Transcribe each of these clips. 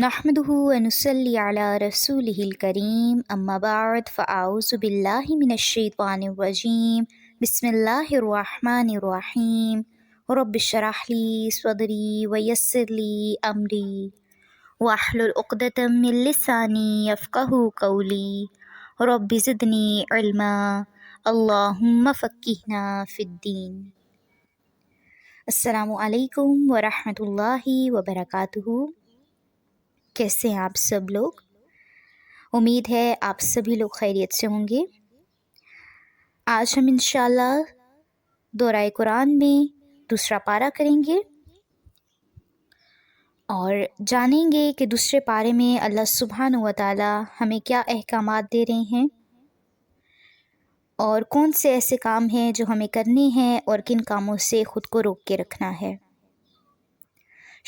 نحمده ونصلي على رسوله الكريم اما بعد فاعوذ بالله من الشيطان الرجيم بسم الله الرحمن الرحيم رب اشرح لي صدري ويسر لي امري واحلل عقدة من لساني يفقهوا قولي رب زدني علما اللهم فقهنا في الدين۔ السلام علیکم ورحمۃ اللہ وبرکاتہ۔ کیسے ہیں آپ سب لوگ؟ امید ہے آپ سبھی لوگ خیریت سے ہوں گے۔ آج ہم انشاءاللہ دورہ قرآن میں دوسرا پارہ کریں گے اور جانیں گے کہ دوسرے پارے میں اللہ سبحانہ و تعالی ہمیں کیا احکامات دے رہے ہیں اور کون سے ایسے کام ہیں جو ہمیں کرنے ہیں اور کن کاموں سے خود کو روک کے رکھنا ہے۔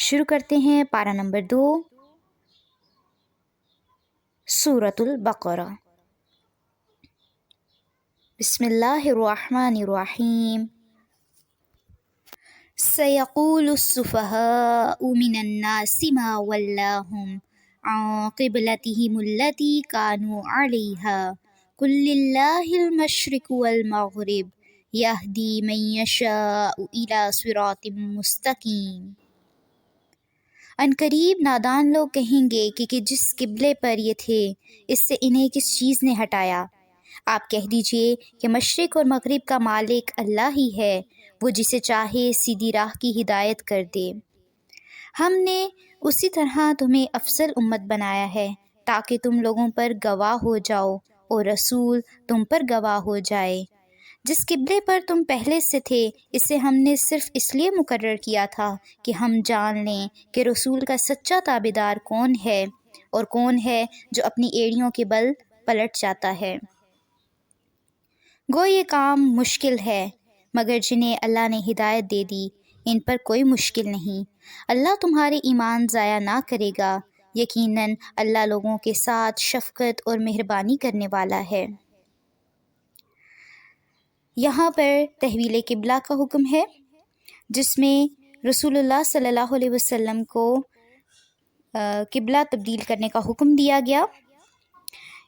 شروع کرتے ہیں پارہ نمبر 2، سورۃ البقرہ۔ بسم اللہ الرحمن الرحیم۔ سیقول السفہاء من الناس ما ولاہم عن قبلتہم التی کانوا علیہا قل للہ المشرق والمغرب یہدی من یشاء الی صراط مستقیم۔ عنقریب نادان لوگ کہیں گے کہ جس قبلے پر یہ تھے اس سے انہیں کس چیز نے ہٹایا؟ آپ کہہ دیجئے کہ مشرق اور مغرب کا مالک اللہ ہی ہے، وہ جسے چاہے سیدھی راہ کی ہدایت کر دے۔ ہم نے اسی طرح تمہیں افضل امت بنایا ہے تاکہ تم لوگوں پر گواہ ہو جاؤ اور رسول تم پر گواہ ہو جائے۔ جس قبلے پر تم پہلے سے تھے اسے ہم نے صرف اس لیے مقرر کیا تھا کہ ہم جان لیں کہ رسول کا سچا تابعدار کون ہے اور کون ہے جو اپنی ایڑیوں کے بل پلٹ جاتا ہے۔ گو یہ کام مشکل ہے مگر جنہیں اللہ نے ہدایت دے دی ان پر کوئی مشکل نہیں۔ اللہ تمہارے ایمان ضائع نہ کرے گا، یقیناً اللہ لوگوں کے ساتھ شفقت اور مہربانی کرنے والا ہے۔ یہاں پر تحویل قبلہ کا حکم ہے جس میں رسول اللہ صلی اللہ علیہ وسلم کو قبلہ تبدیل کرنے کا حکم دیا گیا،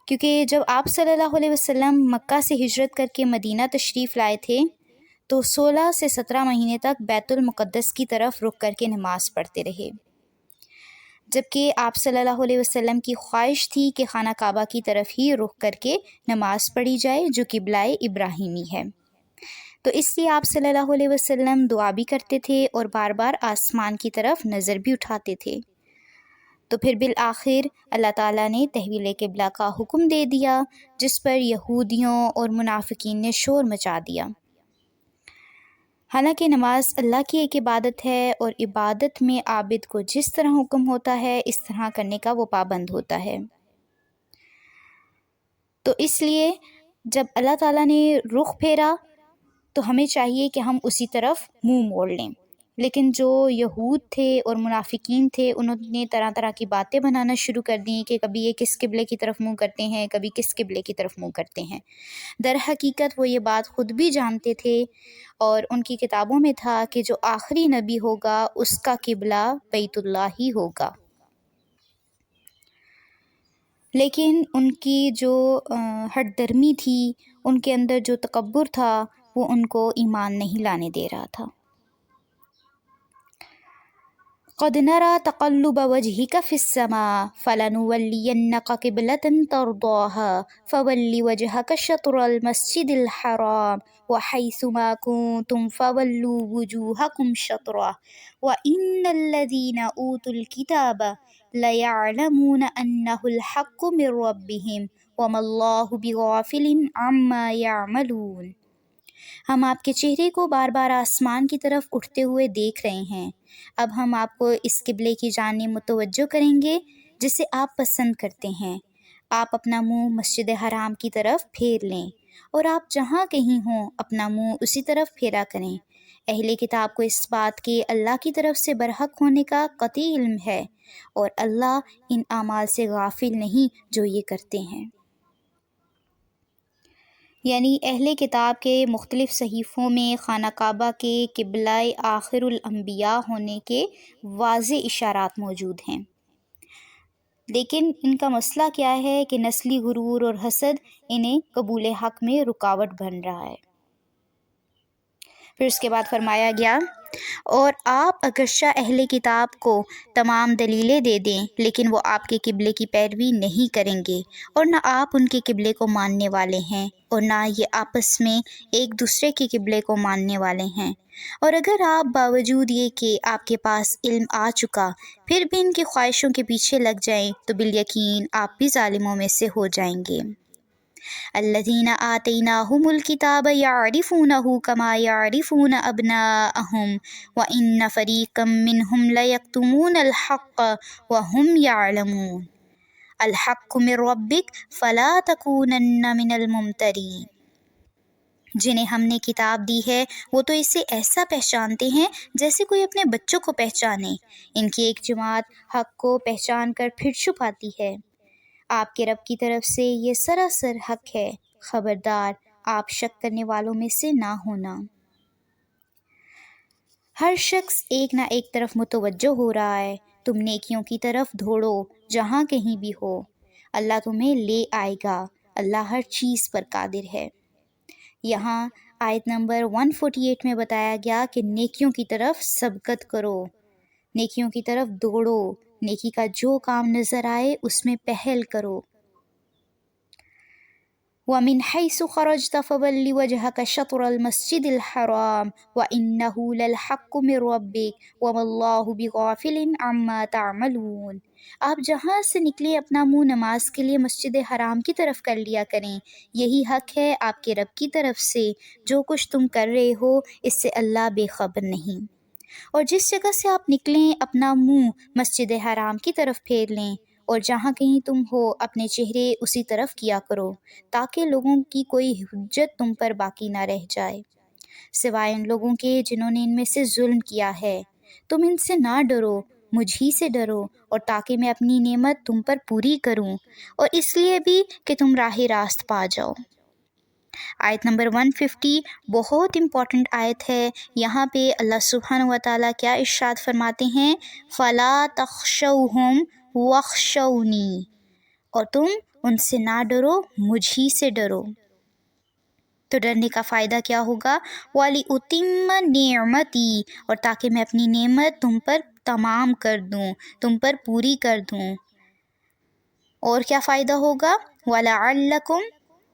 کیونکہ جب آپ صلی اللہ علیہ وسلم مکہ سے ہجرت کر کے مدینہ تشریف لائے تھے تو 16 سے 17 مہینے تک بیت المقدس کی طرف رخ کر کے نماز پڑھتے رہے، جبکہ آپ صلی اللہ علیہ وسلم کی خواہش تھی کہ خانہ کعبہ کی طرف ہی رخ کر کے نماز پڑھی جائے جو قبلہ ابراہیمی ہے۔ تو اس لیے آپ صلی اللہ علیہ وسلم دعا بھی کرتے تھے اور بار بار آسمان کی طرف نظر بھی اٹھاتے تھے۔ تو پھر بالآخر اللہ تعالیٰ نے تحویل قبلہ کا حکم دے دیا جس پر یہودیوں اور منافقین نے شور مچا دیا۔ حالانکہ نماز اللہ کی ایک عبادت ہے اور عبادت میں عابد کو جس طرح حکم ہوتا ہے اس طرح کرنے کا وہ پابند ہوتا ہے۔ تو اس لیے جب اللہ تعالیٰ نے رخ پھیرا تو ہمیں چاہیے کہ ہم اسی طرف منہ موڑ لیں، لیکن جو یہود تھے اور منافقین تھے انہوں نے طرح طرح کی باتیں بنانا شروع کر دیں کہ کبھی یہ کس قبلے کی طرف منہ کرتے ہیں، کبھی کس قبلے کی طرف منہ کرتے ہیں۔ در حقیقت وہ یہ بات خود بھی جانتے تھے اور ان کی کتابوں میں تھا کہ جو آخری نبی ہوگا اس کا قبلہ بیت اللہ ہی ہوگا، لیکن ان کی جو ہٹ درمی تھی، ان کے اندر جو تکبر تھا وہ ان کو ایمان نہیں لانے دے رہا تھا۔ قد نرى تقلب وجهك في السماء فلنولينك قبلة ترضاها فول وجهك شطر المسجد الحرام وحيث ما كنتم فولوا وجوهكم شطره وإن الذين أوتوا الكتاب ليعلمون أنه الحق من ربهم وما الله بغافل عما يعملون۔ ہم آپ کے چہرے کو بار بار آسمان کی طرف اٹھتے ہوئے دیکھ رہے ہیں، اب ہم آپ کو اس قبلے کی جانب متوجہ کریں گے جسے آپ پسند کرتے ہیں۔ آپ اپنا منہ مسجد حرام کی طرف پھیر لیں اور آپ جہاں کہیں ہوں اپنا منہ اسی طرف پھیرا کریں۔ اہل کتاب کو اس بات کے اللہ کی طرف سے برحق ہونے کا قطعی علم ہے اور اللہ ان اعمال سے غافل نہیں جو یہ کرتے ہیں۔ یعنی اہل کتاب کے مختلف صحیفوں میں خانہ کعبہ کے قبلہ آخر الانبیاء ہونے کے واضح اشارات موجود ہیں۔ لیکن ان کا مسئلہ کیا ہے کہ نسلی غرور اور حسد انہیں قبول حق میں رکاوٹ بن رہا ہے۔ پھر اس کے بعد فرمایا گیا اور آپ اگرچہ اہل کتاب کو تمام دلیلیں دے دیں لیکن وہ آپ کے قبلے کی پیروی نہیں کریں گے اور نہ آپ ان کے قبلے کو ماننے والے ہیں اور نہ یہ آپس میں ایک دوسرے کے قبلے کو ماننے والے ہیں، اور اگر آپ باوجود یہ کہ آپ کے پاس علم آ چکا پھر بھی ان کی خواہشوں کے پیچھے لگ جائیں تو بالیقین آپ بھی ظالموں میں سے ہو جائیں گے۔ الذین آتیناہم الکتاب یعرفونہ کما یعرفون ابناءہم وان فریقا منہم لیکتمون الحق وہم یعلمون الحق من ربک فلا تکونن من الممترین۔ جنہیں ہم نے کتاب دی ہے وہ تو اسے ایسا پہچانتے ہیں جیسے کوئی اپنے بچوں کو پہچانے، ان کی ایک جماعت حق کو پہچان کر پھر چھپاتی ہے۔ آپ کے رب کی طرف سے یہ سراسر حق ہے، خبردار آپ شک کرنے والوں میں سے نہ ہونا۔ ہر شخص ایک نہ ایک طرف متوجہ ہو رہا ہے، تم نیکیوں کی طرف دوڑو جہاں کہیں بھی ہو، اللہ تمہیں لے آئے گا، اللہ ہر چیز پر قادر ہے۔ یہاں آیت نمبر 148 میں بتایا گیا کہ نیکیوں کی طرف سبقت کرو، نیکیوں کی طرف دوڑو، نیکی کا جو کام نظر آئے اس میں پہل کرو۔ وَمِنْ حَيْثُ خَرَجْتَ فَوَلِّ وَجْهَكَ شَطْرَ الْمَسْجِدِ الْحَرَامِ وَإِنَّهُ لَلْحَقُّ مِنْ رَبِّكَ وَمَا اللَّهُ بِغَافِلٍ عَمَّا تَعْمَلُونَ۔ آپ جہاں سے نکلے اپنا منہ نماز کے لیے مسجد حرام کی طرف کر لیا کریں، یہی حق ہے آپ کے رب کی طرف سے، جو کچھ تم کر رہے ہو اس سے اللہ بے خبر نہیں۔ اور جس جگہ سے آپ نکلیں اپنا منہ مسجد حرام کی طرف پھیر لیں، اور جہاں کہیں تم ہو اپنے چہرے اسی طرف کیا کرو تاکہ لوگوں کی کوئی حجت تم پر باقی نہ رہ جائے، سوائے ان لوگوں کے جنہوں نے ان میں سے ظلم کیا ہے۔ تم ان سے نہ ڈرو، مجھ ہی سے ڈرو، اور تاکہ میں اپنی نعمت تم پر پوری کروں، اور اس لیے بھی کہ تم راہ راست پا جاؤ۔ آیت نمبر 150 بہت امپورٹنٹ آیت ہے۔ یہاں پہ اللہ سبحانہ و تعالیٰ کیا ارشاد فرماتے ہیں؟ فَلَا تَخْشَوْهُمْ وَاخْشَوْنِی، اور تم ان سے نہ ڈرو، مجھ ہی سے ڈرو۔ تو ڈرنے کا فائدہ کیا ہوگا؟ وَلِأُتِمَّ نِعْمَتِی، اور تاکہ میں اپنی نعمت تم پر تمام کر دوں، تم پر پوری کر دوں۔ اور کیا فائدہ ہوگا؟ وَلَعَلَّکُمْ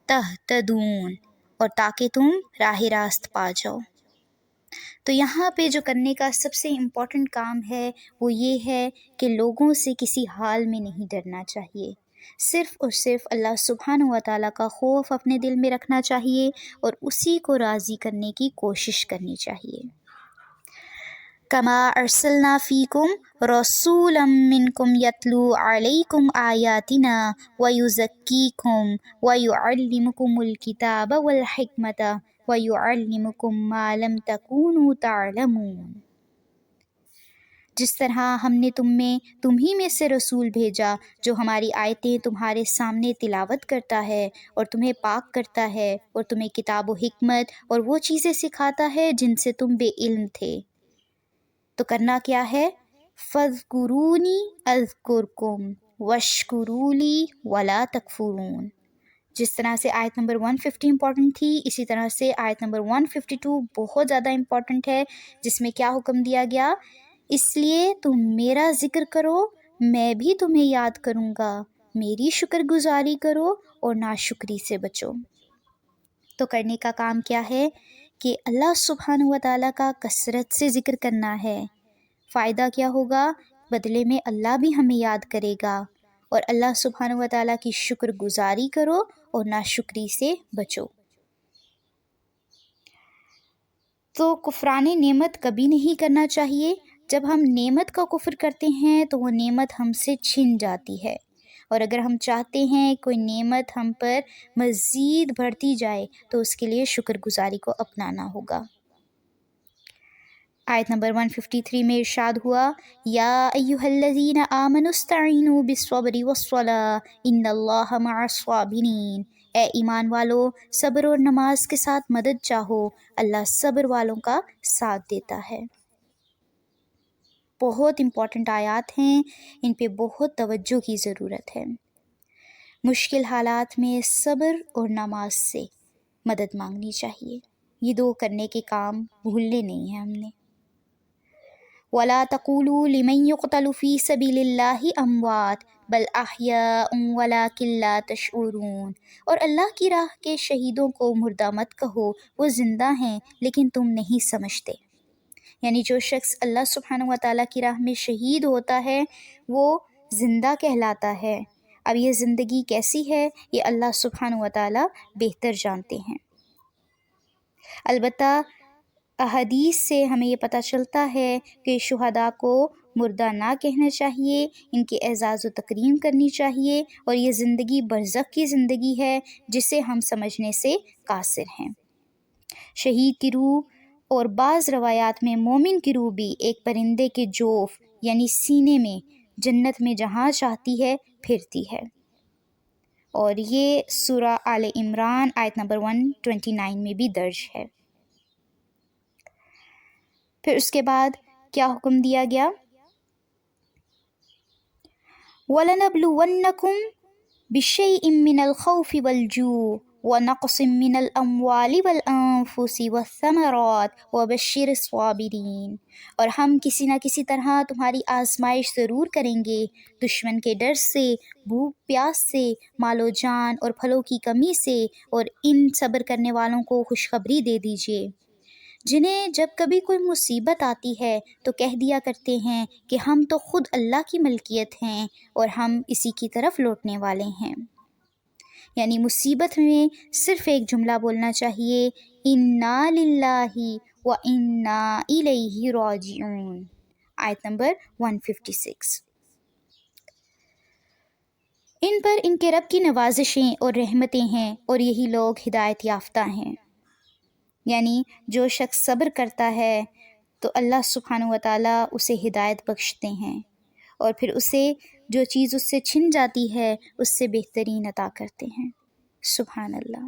تَہْتَدُونَ، اور تاکہ تم راہ راست پا جاؤ۔ تو یہاں پہ جو کرنے کا سب سے امپورٹنٹ کام ہے وہ یہ ہے کہ لوگوں سے کسی حال میں نہیں ڈرنا چاہیے، صرف اور صرف اللہ سبحانہ و تعالیٰ کا خوف اپنے دل میں رکھنا چاہیے اور اسی کو راضی کرنے کی کوشش کرنی چاہیے۔ کما ارسلنا فیکم رسولا منکم یتلو علیکم آیاتنا ویزکیکم ویعلمکم الکتاب والحکمت وَيُعَلِّمُكُم مَّا لَمْ تَكُونُوا تَعْلَمُونَ۔ جس طرح ہم نے تم ہی میں سے رسول بھیجا جو ہماری آیتیں تمہارے سامنے تلاوت کرتا ہے اور تمہیں پاک کرتا ہے اور تمہیں کتاب و حکمت اور وہ چیزیں سکھاتا ہے جن سے تم بے علم تھے۔ تو کرنا کیا ہے؟ فَاذْكُرُونِی أَذْكُرْكُمْ وَاشْكُرُوا لِی وَلَا تَکْفُرُونَ۔ جس طرح سے آیت نمبر 150 امپورٹنٹ تھی، اسی طرح سے آیت نمبر 152 بہت زیادہ امپورٹنٹ ہے، جس میں کیا حکم دیا گیا؟ اس لیے تم میرا ذکر کرو، میں بھی تمہیں یاد کروں گا، میری شکر گزاری کرو اور ناشکری سے بچو۔ تو کرنے کا کام کیا ہے کہ اللہ سبحانہ و تعالیٰ کا کثرت سے ذکر کرنا ہے۔ فائدہ کیا ہوگا؟ بدلے میں اللہ بھی ہمیں یاد کرے گا، اور اللہ سبحانہ و تعالیٰ کی شکر گزاری کرو اور ناشکری سے بچو۔ تو کفران نعمت کبھی نہیں کرنا چاہیے۔ جب ہم نعمت کا کفر کرتے ہیں تو وہ نعمت ہم سے چھن جاتی ہے، اور اگر ہم چاہتے ہیں کوئی نعمت ہم پر مزید بڑھتی جائے تو اس کے لیے شکر گزاری کو اپنانا ہوگا۔ آیت نمبر 153 میں ارشاد ہوا، یا ایھا الذین آمنوا استعینوا بالصبر والصلاۃ ان اللہ مع الصابرین۔ اے ایمان والو، صبر اور نماز کے ساتھ مدد چاہو، اللہ صبر والوں کا ساتھ دیتا ہے۔ بہت امپورٹنٹ آیات ہیں، ان پہ بہت توجہ کی ضرورت ہے۔ مشکل حالات میں صبر اور نماز سے مدد مانگنی چاہیے، یہ دو کرنے کے کام بھولنے نہیں ہیں ہم نے۔ وَلَا تَقُولُوا لِمَن يُقْتَلُ فِي سَبِيلِ اللَّهِ أَمْوَاتٌ بَلْ أَحْيَاءٌ وَلَٰكِن لَّا تَشْعُرُونَ، اور اللہ کی راہ کے شہیدوں کو مردہ مت کہو، وہ زندہ ہیں لیکن تم نہیں سمجھتے۔ یعنی جو شخص اللہ سبحانہ و تعالیٰ کی راہ میں شہید ہوتا ہے وہ زندہ کہلاتا ہے۔ اب یہ زندگی کیسی ہے یہ اللہ سبحانہ و تعالیٰ بہتر جانتے ہیں۔ البتہ احادیث سے ہمیں یہ پتہ چلتا ہے کہ شہداء کو مردہ نہ کہنا چاہیے، ان کی اعزاز و تکریم کرنی چاہیے، اور یہ زندگی برزخ کی زندگی ہے جسے ہم سمجھنے سے قاصر ہیں۔ شہید کی روح اور بعض روایات میں مومن کی روح بھی ایک پرندے کے جوف یعنی سینے میں جنت میں جہاں چاہتی ہے پھرتی ہے، اور یہ سورہ آل عمران آیت نمبر 129 میں بھی درج ہے۔ پھر اس کے بعد کیا حکم دیا گیا؟ وَلَنَبْلُوَنَّكُمْ بِشَيْءٍ مِّنَ الْخَوْفِ وَالْجُوعِ وَنَقْصٍ مِّنَ الْأَمْوَالِ وَالْأَنفُسِ وَالثَّمَرَاتِ وَبَشِّرِ الصَّابِرِينَ، اور ہم کسی نہ کسی طرح تمہاری آزمائش ضرور کریں گے، دشمن کے ڈر سے، بھوک پیاس سے، مال و جان اور پھلوں کی کمی سے، اور ان صبر کرنے والوں کو خوشخبری دے دیجیے جنہیں جب کبھی کوئی مصیبت آتی ہے تو کہہ دیا کرتے ہیں کہ ہم تو خود اللہ کی ملکیت ہیں اور ہم اسی کی طرف لوٹنے والے ہیں۔ یعنی مصیبت میں صرف ایک جملہ بولنا چاہیے، انا للہ و انا الیہ راجعون، آیت نمبر 156۔ ان پر ان کے رب کی نوازشیں اور رحمتیں ہیں اور یہی لوگ ہدایت یافتہ ہیں۔ یعنی جو شخص صبر کرتا ہے تو اللہ سبحانہ و تعالیٰ اسے ہدایت بخشتے ہیں، اور پھر اسے جو چیز اس سے چھن جاتی ہے اس سے بہترین عطا کرتے ہیں۔ سبحان اللہ۔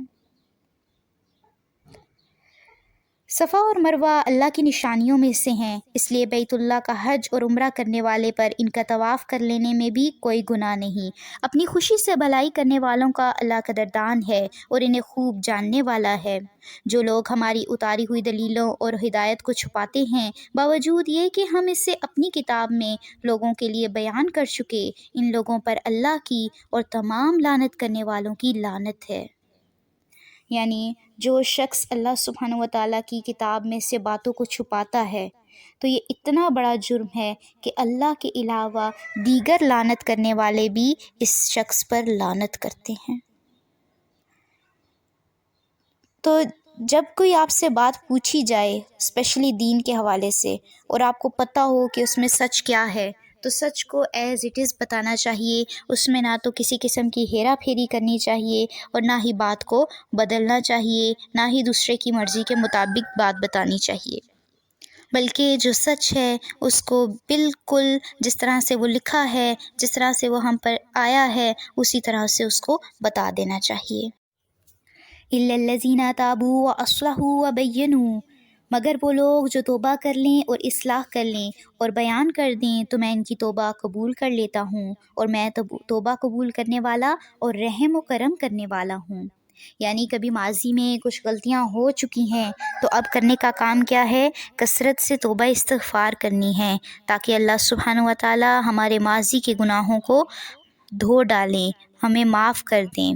صفا اور مروہ اللہ کی نشانیوں میں سے ہیں، اس لیے بیت اللہ کا حج اور عمرہ کرنے والے پر ان کا طواف کر لینے میں بھی کوئی گناہ نہیں۔ اپنی خوشی سے بھلائی کرنے والوں کا اللہ قدردان ہے اور انہیں خوب جاننے والا ہے۔ جو لوگ ہماری اتاری ہوئی دلیلوں اور ہدایت کو چھپاتے ہیں باوجود یہ کہ ہم اسے اپنی کتاب میں لوگوں کے لیے بیان کر چکے، ان لوگوں پر اللہ کی اور تمام لعنت کرنے والوں کی لعنت ہے۔ یعنی جو شخص اللہ سبحانہ و تعالیٰ کی کتاب میں سے باتوں کو چھپاتا ہے تو یہ اتنا بڑا جرم ہے کہ اللہ کے علاوہ دیگر لعنت کرنے والے بھی اس شخص پر لعنت کرتے ہیں۔ تو جب کوئی آپ سے بات پوچھی جائے اسپیشلی دین کے حوالے سے اور آپ کو پتہ ہو کہ اس میں سچ کیا ہے تو سچ کو ایز اٹ از بتانا چاہیے، اس میں نہ تو کسی قسم کی ہیرا پھیری کرنی چاہیے اور نہ ہی بات کو بدلنا چاہیے، نہ ہی دوسرے کی مرضی کے مطابق بات بتانی چاہیے، بلکہ جو سچ ہے اس کو بالکل جس طرح سے وہ لکھا ہے، جس طرح سے وہ ہم پر آیا ہے اسی طرح سے اس کو بتا دینا چاہیے۔ إِلَّا الَّذِينَ تَابُوا وَأَصْلَحُوا وَبَيَّنُوا، مگر وہ لوگ جو توبہ کر لیں اور اصلاح کر لیں اور بیان کر دیں تو میں ان کی توبہ قبول کر لیتا ہوں، اور میں توبہ قبول کرنے والا اور رحم و کرم کرنے والا ہوں۔ یعنی کبھی ماضی میں کچھ غلطیاں ہو چکی ہیں تو اب کرنے کا کام کیا ہے؟ کثرت سے توبہ استغفار کرنی ہے تاکہ اللہ سبحانہ و تعالی ہمارے ماضی کے گناہوں کو دھو ڈالیں، ہمیں معاف کر دیں۔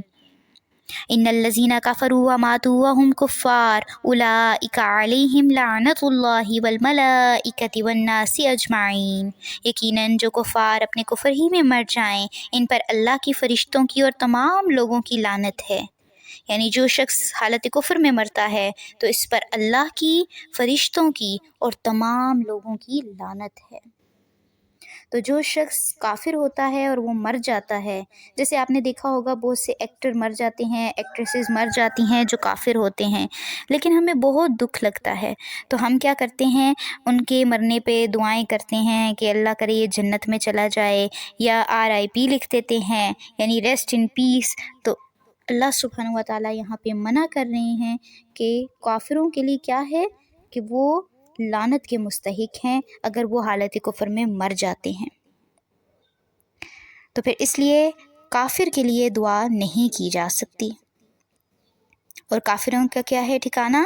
ان الذین کفروا وماتوا وهم کفار اولئک علیہم لعنت اللہ والملائکۃ والناس اجمعین، یقیناً جو کفار اپنے کفر ہی میں مر جائیں ان پر اللہ کی فرشتوں کی اور تمام لوگوں کی لعنت ہے۔ یعنی جو شخص حالت کفر میں مرتا ہے تو اس پر اللہ کی، فرشتوں کی اور تمام لوگوں کی لعنت ہے۔ تو جو شخص کافر ہوتا ہے اور وہ مر جاتا ہے، جیسے آپ نے دیکھا ہوگا بہت سے ایکٹر مر جاتے ہیں، ایکٹریسز مر جاتی ہیں جو کافر ہوتے ہیں، لیکن ہمیں بہت دکھ لگتا ہے تو ہم کیا کرتے ہیں، ان کے مرنے پہ دعائیں کرتے ہیں کہ اللہ کرے یہ جنت میں چلا جائے، یا RIP لکھ دیتے ہیں یعنی ریسٹ ان پیس۔ تو اللہ سبحانہ و تعالیٰ یہاں پہ منع کر رہے ہیں کہ کافروں کے لیے کیا ہے کہ وہ لعنت کے مستحق ہیں اگر وہ حالت کفر میں مر جاتے ہیں۔ تو پھر اس لیے کافر کے لیے دعا نہیں کی جا سکتی۔ اور کافروں کا کیا ہے ٹھکانہ؟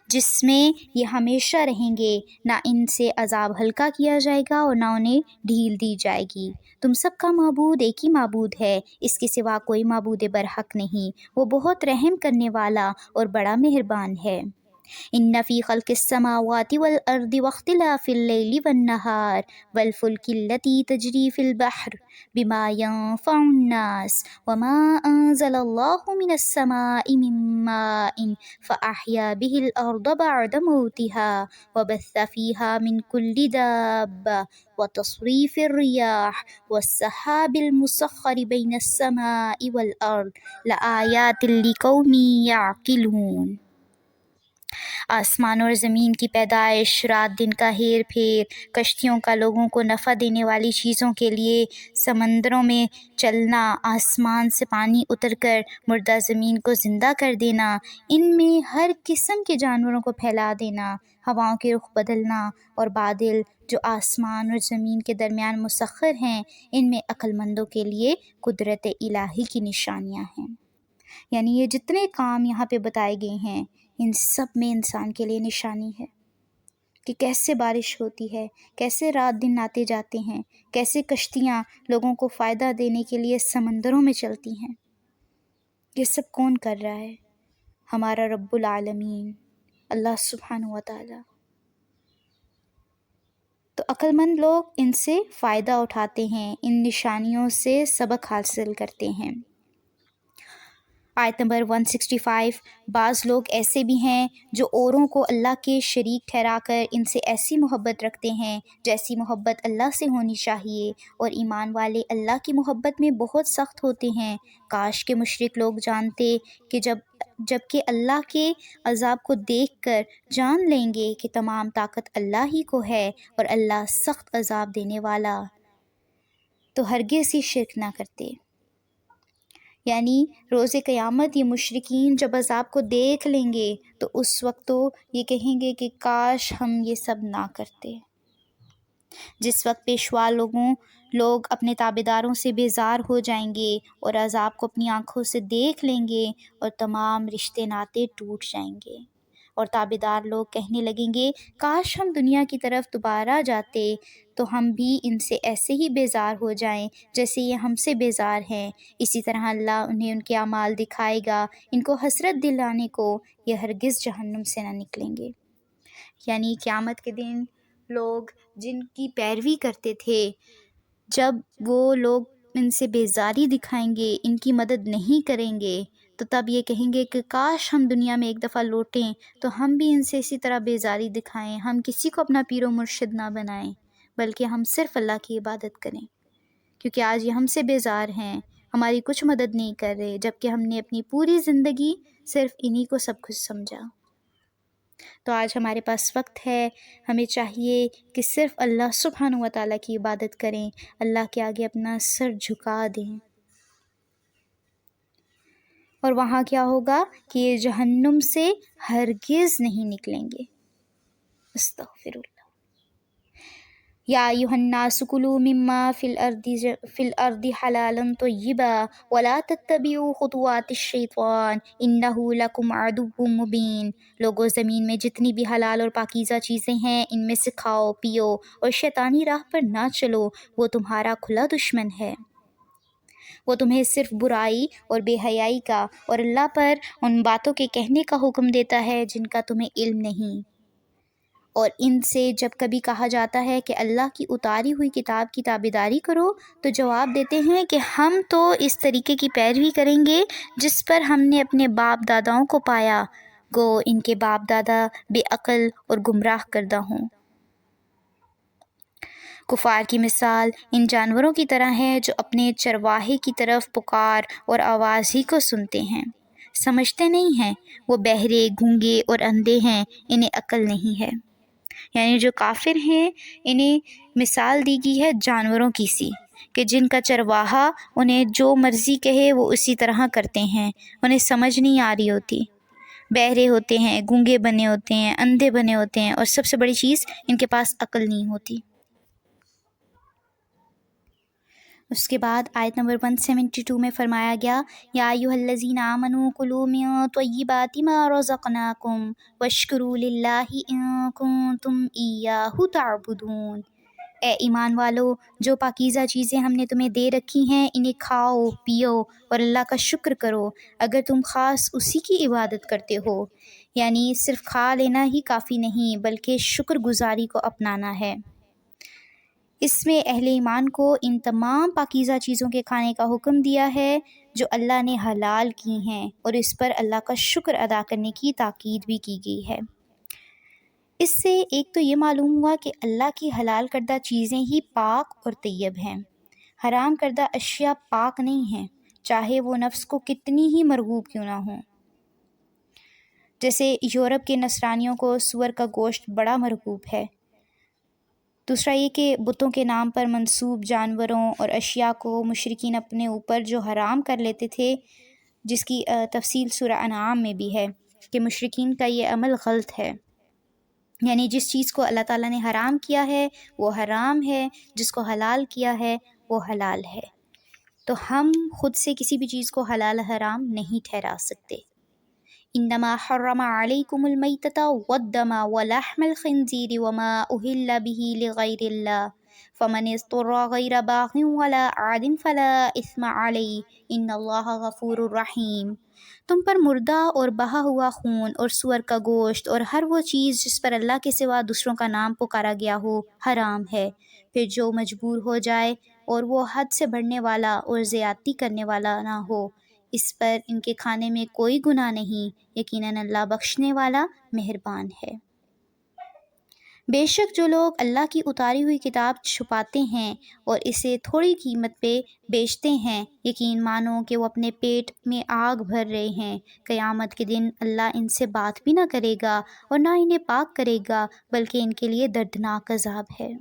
جس میں یہ ہمیشہ رہیں گے، نہ ان سے عذاب ہلکا کیا جائے گا اور نہ انہیں ڈھیل دی جائے گی۔ تم سب کا معبود ایک ہی معبود ہے، اس کے سوا کوئی معبود برحق نہیں، وہ بہت رحم کرنے والا اور بڑا مہربان ہے۔ ان فی خلق السماوات والارض واختلاف اللیل والنہار والفلک التي تجری فی البحر بما ينفع الناس وما انزل اللہ من السماء من ماء فاحیا به الارض بعد موتها وبث فيها من كل دابة وتصريف الرياح والسحاب المسخر بين السماء والارض لآیات لقوم یعقلون۔ آسمان اور زمین کی پیدائش، رات دن کا ہیر پھیر، کشتیوں کا لوگوں کو نفع دینے والی چیزوں کے لیے سمندروں میں چلنا، آسمان سے پانی اتر کر مردہ زمین کو زندہ کر دینا، ان میں ہر قسم کے جانوروں کو پھیلا دینا، ہواؤں کے رخ بدلنا اور بادل جو آسمان اور زمین کے درمیان مسخر ہیں، ان میں عقل مندوں کے لیے قدرت الہی کی نشانیاں ہیں۔ یعنی یہ جتنے کام یہاں پہ بتائے گئے ہیں، ان سب میں انسان کے لیے نشانی ہے کہ کیسے بارش ہوتی ہے، کیسے رات دن آتے جاتے ہیں، کیسے کشتیاں لوگوں کو فائدہ دینے کے لیے سمندروں میں چلتی ہیں۔ یہ سب کون کر رہا ہے؟ ہمارا رب العالمین اللہ سبحانہ و تعالی۔ تو عقل مند لوگ ان سے فائدہ اٹھاتے ہیں، ان نشانیوں سے سبق حاصل کرتے ہیں۔ آیت نمبر 165، بعض لوگ ایسے بھی ہیں جو اوروں کو اللہ کے شریک ٹھہرا کر ان سے ایسی محبت رکھتے ہیں جیسی محبت اللہ سے ہونی چاہیے، اور ایمان والے اللہ کی محبت میں بہت سخت ہوتے ہیں۔ کاش کے مشرک لوگ جانتے کہ جب کہ اللہ کے عذاب کو دیکھ کر جان لیں گے کہ تمام طاقت اللہ ہی کو ہے اور اللہ سخت عذاب دینے والا، تو ہرگز ہی شرک نہ کرتے۔ یعنی روز قیامت یہ مشرکین جب عذاب کو دیکھ لیں گے تو اس وقت تو یہ کہیں گے کہ کاش ہم یہ سب نہ کرتے۔ جس وقت پیشوا لوگ اپنے تابعداروں سے بیزار ہو جائیں گے اور عذاب کو اپنی آنکھوں سے دیکھ لیں گے اور تمام رشتے ناطے ٹوٹ جائیں گے، اور تابعدار لوگ کہنے لگیں گے کاش ہم دنیا کی طرف دوبارہ جاتے تو ہم بھی ان سے ایسے ہی بیزار ہو جائیں جیسے یہ ہم سے بیزار ہیں۔ اسی طرح اللہ انہیں ان کے اعمال دکھائے گا، ان کو حسرت دلانے کو یہ ہرگز جہنم سے نہ نکلیں گے۔ یعنی قیامت کے دن لوگ جن کی پیروی کرتے تھے، جب وہ لوگ ان سے بیزاری دکھائیں گے، ان کی مدد نہیں کریں گے، تو تب یہ کہیں گے کہ کاش ہم دنیا میں ایک دفعہ لوٹیں تو ہم بھی ان سے اسی طرح بیزاری دکھائیں، ہم کسی کو اپنا پیر و مرشد نہ بنائیں بلکہ ہم صرف اللہ کی عبادت کریں، کیونکہ آج یہ ہم سے بیزار ہیں، ہماری کچھ مدد نہیں کر رہے، جبکہ ہم نے اپنی پوری زندگی صرف انہی کو سب کچھ سمجھا۔ تو آج ہمارے پاس وقت ہے، ہمیں چاہیے کہ صرف اللہ سبحانہ و تعالیٰ کی عبادت کریں، اللہ کے آگے اپنا سر جھکا دیں، اور وہاں کیا ہوگا کہ یہ جہنم سے ہرگز نہیں نکلیں گے۔ استغفر اللہ۔ یا ایھا الناس کلوا مما فی الارض حلالا طیبا ولا تتبعوا خطوات الشیطان انہ لکم عدو مبین۔ لوگوں زمین میں جتنی بھی حلال اور پاکیزہ چیزیں ہیں ان میں سے کھاؤ پیو اور شیطانی راہ پر نہ چلو، وہ تمہارا کھلا دشمن ہے۔ وہ تمہیں صرف برائی اور بے حیائی کا اور اللہ پر ان باتوں کے کہنے کا حکم دیتا ہے جن کا تمہیں علم نہیں، اور ان سے جب کبھی کہا جاتا ہے کہ اللہ کی اتاری ہوئی کتاب کی تابعداری کرو تو جواب دیتے ہیں کہ ہم تو اس طریقے کی پیروی کریں گے جس پر ہم نے اپنے باپ داداؤں کو پایا، گو ان کے باپ دادا بے عقل اور گمراہ کردہ ہوں۔ کفار کی مثال ان جانوروں کی طرح ہے جو اپنے چرواہے کی طرف پکار اور آواز ہی کو سنتے ہیں، سمجھتے نہیں ہیں، وہ بہرے گونگے اور اندھے ہیں، انہیں عقل نہیں ہے۔ یعنی جو کافر ہیں انہیں مثال دی گئی ہے جانوروں کی سی، کہ جن کا چرواہا انہیں جو مرضی کہے وہ اسی طرح کرتے ہیں، انہیں سمجھ نہیں آ رہی ہوتی، بہرے ہوتے ہیں، گونگے بنے ہوتے ہیں، اندھے بنے ہوتے ہیں، اور سب سے بڑی چیز ان کے پاس عقل نہیں ہوتی۔ اس کے بعد آیت نمبر 172 میں فرمایا گیا، یا ایھا الذین آمنوا کلوا من طیبات ما رزقناکم واشکروا للہ ان کنتم ایاہ تعبدون۔ اے ایمان والو، جو پاکیزہ چیزیں ہم نے تمہیں دے رکھی ہیں انہیں کھاؤ پیو اور اللہ کا شکر کرو اگر تم خاص اسی کی عبادت کرتے ہو۔ یعنی صرف کھا لینا ہی کافی نہیں بلکہ شکر گزاری کو اپنانا ہے۔ اس میں اہل ایمان کو ان تمام پاکیزہ چیزوں کے کھانے کا حکم دیا ہے جو اللہ نے حلال کی ہیں، اور اس پر اللہ کا شکر ادا کرنے کی تاکید بھی کی گئی ہے۔ اس سے ایک تو یہ معلوم ہوا کہ اللہ کی حلال کردہ چیزیں ہی پاک اور طیب ہیں، حرام کردہ اشیاء پاک نہیں ہیں، چاہے وہ نفس کو کتنی ہی مرغوب کیوں نہ ہوں۔ جیسے یورپ کے نصرانیوں کو سور کا گوشت بڑا مرغوب ہے۔ دوسرا یہ کہ بتوں کے نام پر منسوب جانوروں اور اشیاء کو مشرکین اپنے اوپر جو حرام کر لیتے تھے، جس کی تفصیل سورہ انعام میں بھی ہے کہ مشرکین کا یہ عمل غلط ہے۔ یعنی جس چیز کو اللہ تعالیٰ نے حرام کیا ہے وہ حرام ہے، جس کو حلال کیا ہے وہ حلال ہے۔ تو ہم خود سے کسی بھی چیز کو حلال حرام نہیں ٹھہرا سکتے۔ انما حرم علیکم المیتۃ والدم ولحم الخنزیر وما اہل به لغیر اللہ فمن اضطر غیر باغ ولا عاد فلا اثم علیہ ان اللہ غفور رحیم۔ تم پر مردہ اور بہا ہوا خون اور سور کا گوشت اور ہر وہ چیز جس پر اللہ کے سوا دوسروں کا نام پکارا گیا ہو حرام ہے، پھر جو مجبور ہو جائے اور وہ حد سے بڑھنے والا اور زیادتی کرنے والا نہ ہو، اس پر ان کے کھانے میں کوئی گناہ نہیں، یقیناً اللہ بخشنے والا مہربان ہے۔ بے شک جو لوگ اللہ کی اتاری ہوئی کتاب چھپاتے ہیں اور اسے تھوڑی قیمت پہ بیچتے ہیں، یقین مانو کہ وہ اپنے پیٹ میں آگ بھر رہے ہیں۔ قیامت کے دن اللہ ان سے بات بھی نہ کرے گا اور نہ انہیں پاک کرے گا، بلکہ ان کے لیے دردناک عذاب ہے۔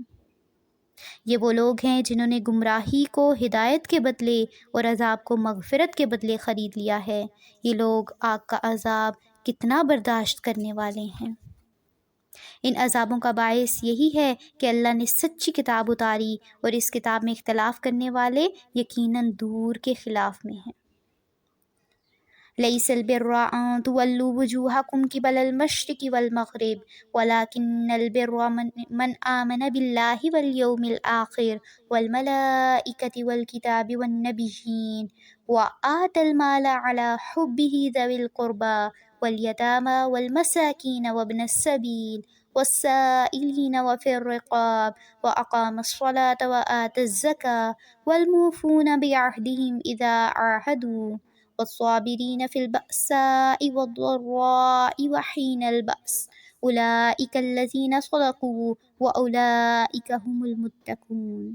یہ وہ لوگ ہیں جنہوں نے گمراہی کو ہدایت کے بدلے اور عذاب کو مغفرت کے بدلے خرید لیا ہے۔ یہ لوگ آگ کا عذاب کتنا برداشت کرنے والے ہیں۔ ان عذابوں کا باعث یہی ہے کہ اللہ نے سچی کتاب اتاری اور اس کتاب میں اختلاف کرنے والے یقیناً دور کے خلاف میں ہیں۔ لَيْسَ الْبِرَّ أَن تُوَلُّوا وُجُوهَكُمْ قِبَلَ الْمَشْرِقِ وَالْمَغْرِبِ وَلَكِنَّ الْبِرَّ مَنْ آمَنَ بِاللَّهِ وَالْيَوْمِ الْآخِرِ وَالْمَلَائِكَةِ وَالْكِتَابِ وَالنَّبِيِّينَ وَآتَى المال على حبه ذوي القربى واليتامى والمساكين وابن السبيل والسائلين وفي الرقاب وأقام الصلاة وآتى الزكاة والموفون بعهدهم إذا عاهدوا والصابرين في البأساء والضراء وحين البأس أولئك الذين صدقوا وأولئك هم المتقون۔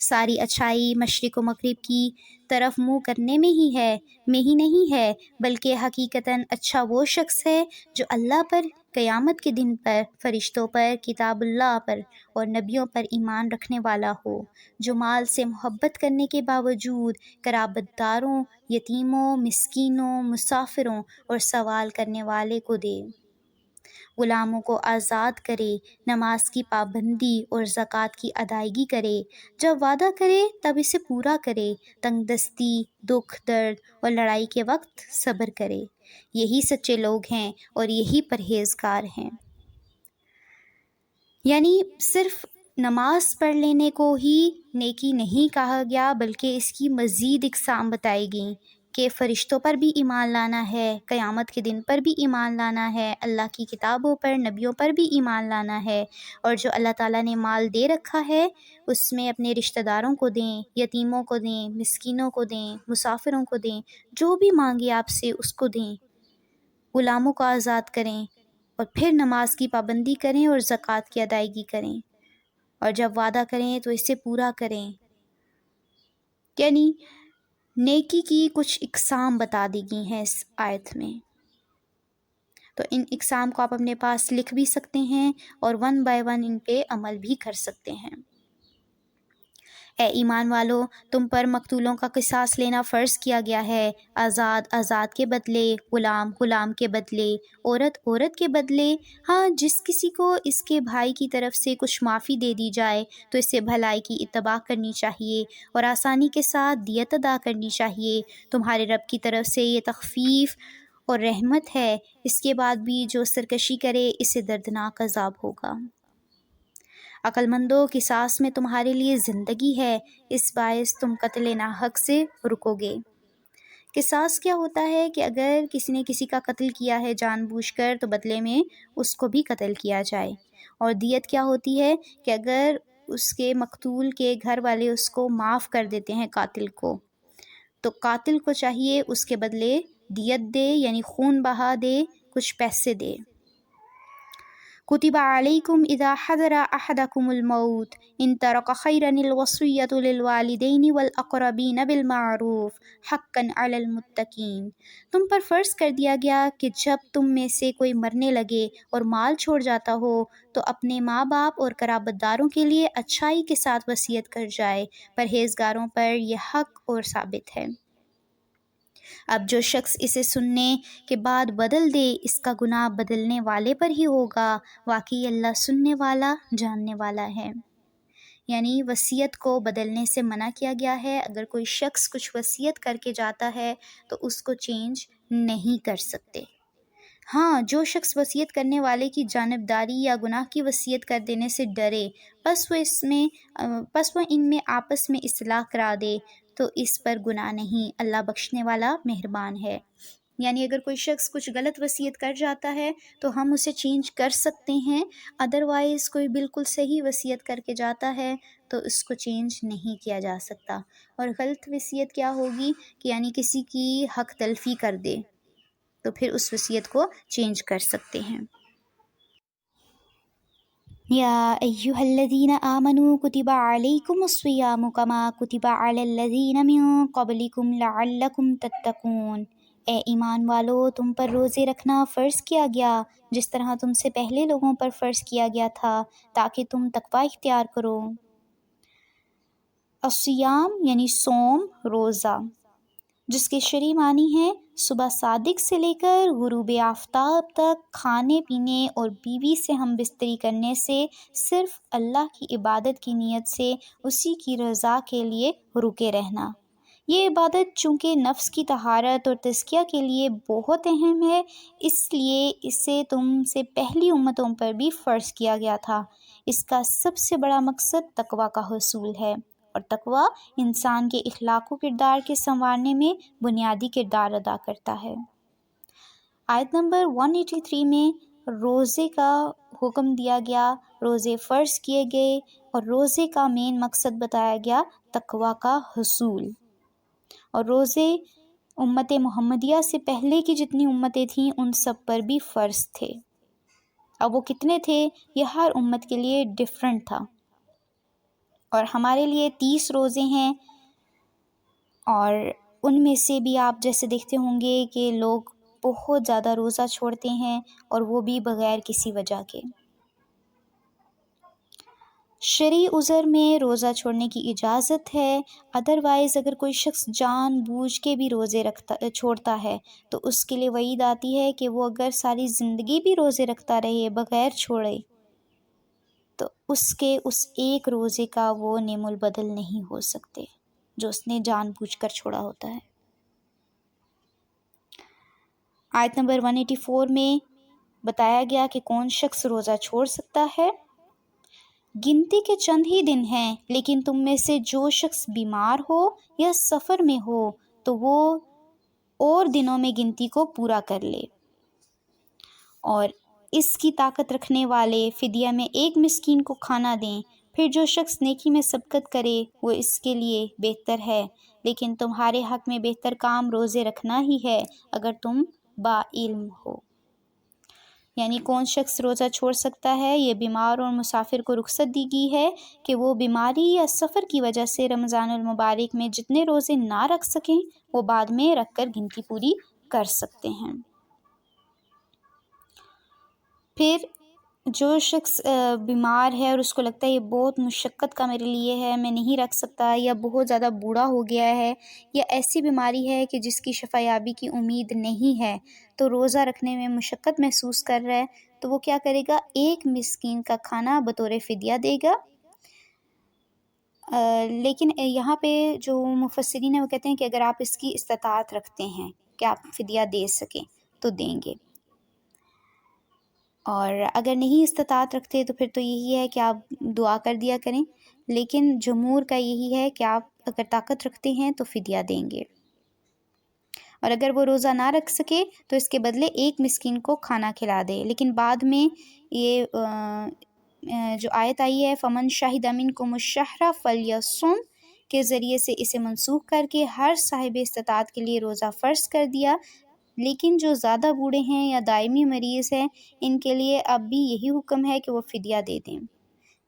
ساری اچھائی مشرق و مغرب کی طرف منہ کرنے میں ہی نہیں ہے، بلکہ حقیقتاً اچھا وہ شخص ہے جو اللہ پر، قیامت کے دن پر، فرشتوں پر، کتاب اللہ پر اور نبیوں پر ایمان رکھنے والا ہو، جو مال سے محبت کرنے کے باوجود قرابت داروں، یتیموں، مسکینوں، مسافروں اور سوال کرنے والے کو دے، غلاموں کو آزاد کرے، نماز کی پابندی اور زکوٰۃ کی ادائیگی کرے، جب وعدہ کرے تب اسے پورا کرے، تنگ دستی، دکھ درد اور لڑائی کے وقت صبر کرے۔ یہی سچے لوگ ہیں اور یہی پرہیزگار ہیں۔ یعنی صرف نماز پڑھ لینے کو ہی نیکی نہیں کہا گیا، بلکہ اس کی مزید اقسام بتائی گئیں کہ فرشتوں پر بھی ایمان لانا ہے، قیامت کے دن پر بھی ایمان لانا ہے، اللہ کی کتابوں پر، نبیوں پر بھی ایمان لانا ہے، اور جو اللہ تعالیٰ نے مال دے رکھا ہے اس میں اپنے رشتہ داروں کو دیں، یتیموں کو دیں، مسکینوں کو دیں، مسافروں کو دیں، جو بھی مانگے آپ سے اس کو دیں، غلاموں کو آزاد کریں، اور پھر نماز کی پابندی کریں اور زکوٰۃ کی ادائیگی کریں، اور جب وعدہ کریں تو اسے پورا کریں۔ یعنی نیکی کی کچھ اقسام بتا دی گئی ہیں اس آیت میں۔ تو ان اقسام کو آپ اپنے پاس لکھ بھی سکتے ہیں اور 1 by 1 ان پہ عمل بھی کر سکتے ہیں۔ اے ایمان والو، تم پر مقتولوں کا قصاص لینا فرض کیا گیا ہے، آزاد آزاد کے بدلے، غلام غلام کے بدلے، عورت عورت کے بدلے۔ ہاں، جس کسی کو اس کے بھائی کی طرف سے کچھ معافی دے دی جائے تو اسے بھلائی کی اتباع کرنی چاہیے اور آسانی کے ساتھ دیت ادا کرنی چاہیے۔ تمہارے رب کی طرف سے یہ تخفیف اور رحمت ہے، اس کے بعد بھی جو سرکشی کرے اسے دردناک عذاب ہوگا۔ عقل مندو، قصاص میں تمہارے لیے زندگی ہے، اس باعث تم قتل ناحق سے رکو گے۔ قصاص کیا ہوتا ہے کہ اگر کسی نے کسی کا قتل کیا ہے جان بوجھ کر تو بدلے میں اس کو بھی قتل کیا جائے۔ اور دیت کیا ہوتی ہے کہ اگر اس کے مقتول کے گھر والے اس کو معاف کر دیتے ہیں قاتل کو، تو قاتل کو چاہیے اس کے بدلے دیت دے، یعنی خون بہا دے، کچھ پیسے دے۔ کتب علیکم اذا حضر احدکم الموت ان ترک خیرا الوصیۃ للوالدین والاقربین بالمعروف حقا علی المتقین۔ تم پر فرض کر دیا گیا کہ جب تم میں سے کوئی مرنے لگے اور مال چھوڑ جاتا ہو تو اپنے ماں باپ اور قرابت داروں کے لیے اچھائی کے ساتھ وصیت کر جائے، پرہیزگاروں پر یہ حق اور ثابت ہے۔ اب جو شخص اسے سننے کے بعد بدل دے، اس کا گناہ بدلنے والے پر ہی ہوگا، واقعی اللہ سننے والا جاننے والا ہے۔ یعنی وصیت کو بدلنے سے منع کیا گیا ہے۔ اگر کوئی شخص کچھ وصیت کر کے جاتا ہے تو اس کو چینج نہیں کر سکتے۔ ہاں، جو شخص وصیت کرنے والے کی جانبداری یا گناہ کی وصیت کر دینے سے ڈرے، پس وہ ان میں آپس میں اصلاح کرا دے تو اس پر گناہ نہیں، اللہ بخشنے والا مہربان ہے۔ یعنی اگر کوئی شخص کچھ غلط وصیت کر جاتا ہے تو ہم اسے چینج کر سکتے ہیں، ادروائز کوئی بالکل صحیح وصیت کر کے جاتا ہے تو اس کو چینج نہیں کیا جا سکتا۔ اور غلط وصیت کیا ہوگی کہ یعنی کسی کی حق تلفی کر دے تو پھر اس وصیت کو چینج کر سکتے ہیں۔ یا ایہا الذین آمنوا کتب علیکم الصیام کما کتب علی الذین من قبلکم لعلکم تتقون۔ اے ایمان والو، تم پر روزے رکھنا فرض کیا گیا جس طرح تم سے پہلے لوگوں پر فرض کیا گیا تھا تاکہ تم تقوی اختیار کرو۔ الصیام یعنی صوم، روزہ، جس کے شرعی معنی ہے صبح صادق سے لے کر غروب آفتاب تک کھانے پینے اور بیوی سے ہم بستری کرنے سے صرف اللہ کی عبادت کی نیت سے اسی کی رضا کے لیے رکے رہنا۔ یہ عبادت چونکہ نفس کی طہارت اور تزکیہ کے لیے بہت اہم ہے، اس لیے اسے تم سے پہلی امتوں پر بھی فرض کیا گیا تھا۔ اس کا سب سے بڑا مقصد تقوی کا حصول ہے، اور تقوی انسان کے اخلاق و کردار کے سنوارنے میں بنیادی کردار ادا کرتا ہے۔ آیت نمبر 183 میں روزے کا حکم دیا گیا، روزے فرض کیے گئے اور روزے کا مین مقصد بتایا گیا تقوی کا حصول۔ اور روزے امت محمدیہ سے پہلے کی جتنی امتیں تھیں ان سب پر بھی فرض تھے۔ اب وہ کتنے تھے یہ ہر امت کے لیے ڈیفرنٹ تھا، اور ہمارے لیے 30 روزے ہیں، اور ان میں سے بھی آپ جیسے دیکھتے ہوں گے کہ لوگ بہت زیادہ روزہ چھوڑتے ہیں اور وہ بھی بغیر کسی وجہ کے۔ شرعی عذر میں روزہ چھوڑنے کی اجازت ہے، ادروائز اگر کوئی شخص جان بوجھ کے بھی روزے چھوڑتا ہے تو اس کے لیے وعید آتی ہے کہ وہ اگر ساری زندگی بھی روزے رکھتا رہے بغیر چھوڑے تو اس ایک روزے کا وہ نعم البدل نہیں ہو سکتے جو اس نے جان بوجھ کر چھوڑا ہوتا ہے۔ آیت نمبر 184 میں بتایا گیا کہ کون شخص روزہ چھوڑ سکتا ہے۔ گنتی کے چند ہی دن ہیں، لیکن تم میں سے جو شخص بیمار ہو یا سفر میں ہو تو وہ اور دنوں میں گنتی کو پورا کر لے، اور اس کی طاقت رکھنے والے فدیہ میں ایک مسکین کو کھانا دیں۔ پھر جو شخص نیکی میں سبقت کرے وہ اس کے لیے بہتر ہے، لیکن تمہارے حق میں بہتر کام روزے رکھنا ہی ہے اگر تم با علم ہو۔ یعنی کون شخص روزہ چھوڑ سکتا ہے؟ یہ بیمار اور مسافر کو رخصت دی گئی ہے کہ وہ بیماری یا سفر کی وجہ سے رمضان المبارک میں جتنے روزے نہ رکھ سکیں وہ بعد میں رکھ کر گنتی پوری کر سکتے ہیں۔ پھر جو شخص بیمار ہے اور اس کو لگتا ہے یہ بہت مشقت کا میرے لیے ہے، میں نہیں رکھ سکتا، یا بہت زیادہ بوڑھا ہو گیا ہے، یا ایسی بیماری ہے کہ جس کی شفا یابی کی امید نہیں ہے، تو روزہ رکھنے میں مشقت محسوس کر رہا ہے، تو وہ کیا کرے گا؟ ایک مسکین کا کھانا بطور فدیہ دے گا۔ لیکن یہاں پہ جو مفسرین ہیں وہ کہتے ہیں کہ اگر آپ اس کی استطاعت رکھتے ہیں کہ آپ فدیہ دے سکیں تو دیں گے، اور اگر نہیں استطاعت رکھتے تو پھر تو یہی ہے کہ آپ دعا کر دیا کریں، لیکن جمہور کا یہی ہے کہ آپ اگر طاقت رکھتے ہیں تو فدیہ دیں گے، اور اگر وہ روزہ نہ رکھ سکے تو اس کے بدلے ایک مسکین کو کھانا کھلا دے۔ لیکن بعد میں یہ جو آیت آئی ہے فمن شاہد منکم الشہر فلیصم کے ذریعے سے اسے منسوخ کر کے ہر صاحب استطاعت کے لیے روزہ فرض کر دیا، لیکن جو زیادہ بوڑھے ہیں یا دائمی مریض ہیں ان کے لیے اب بھی یہی حکم ہے کہ وہ فدیہ دے دیں،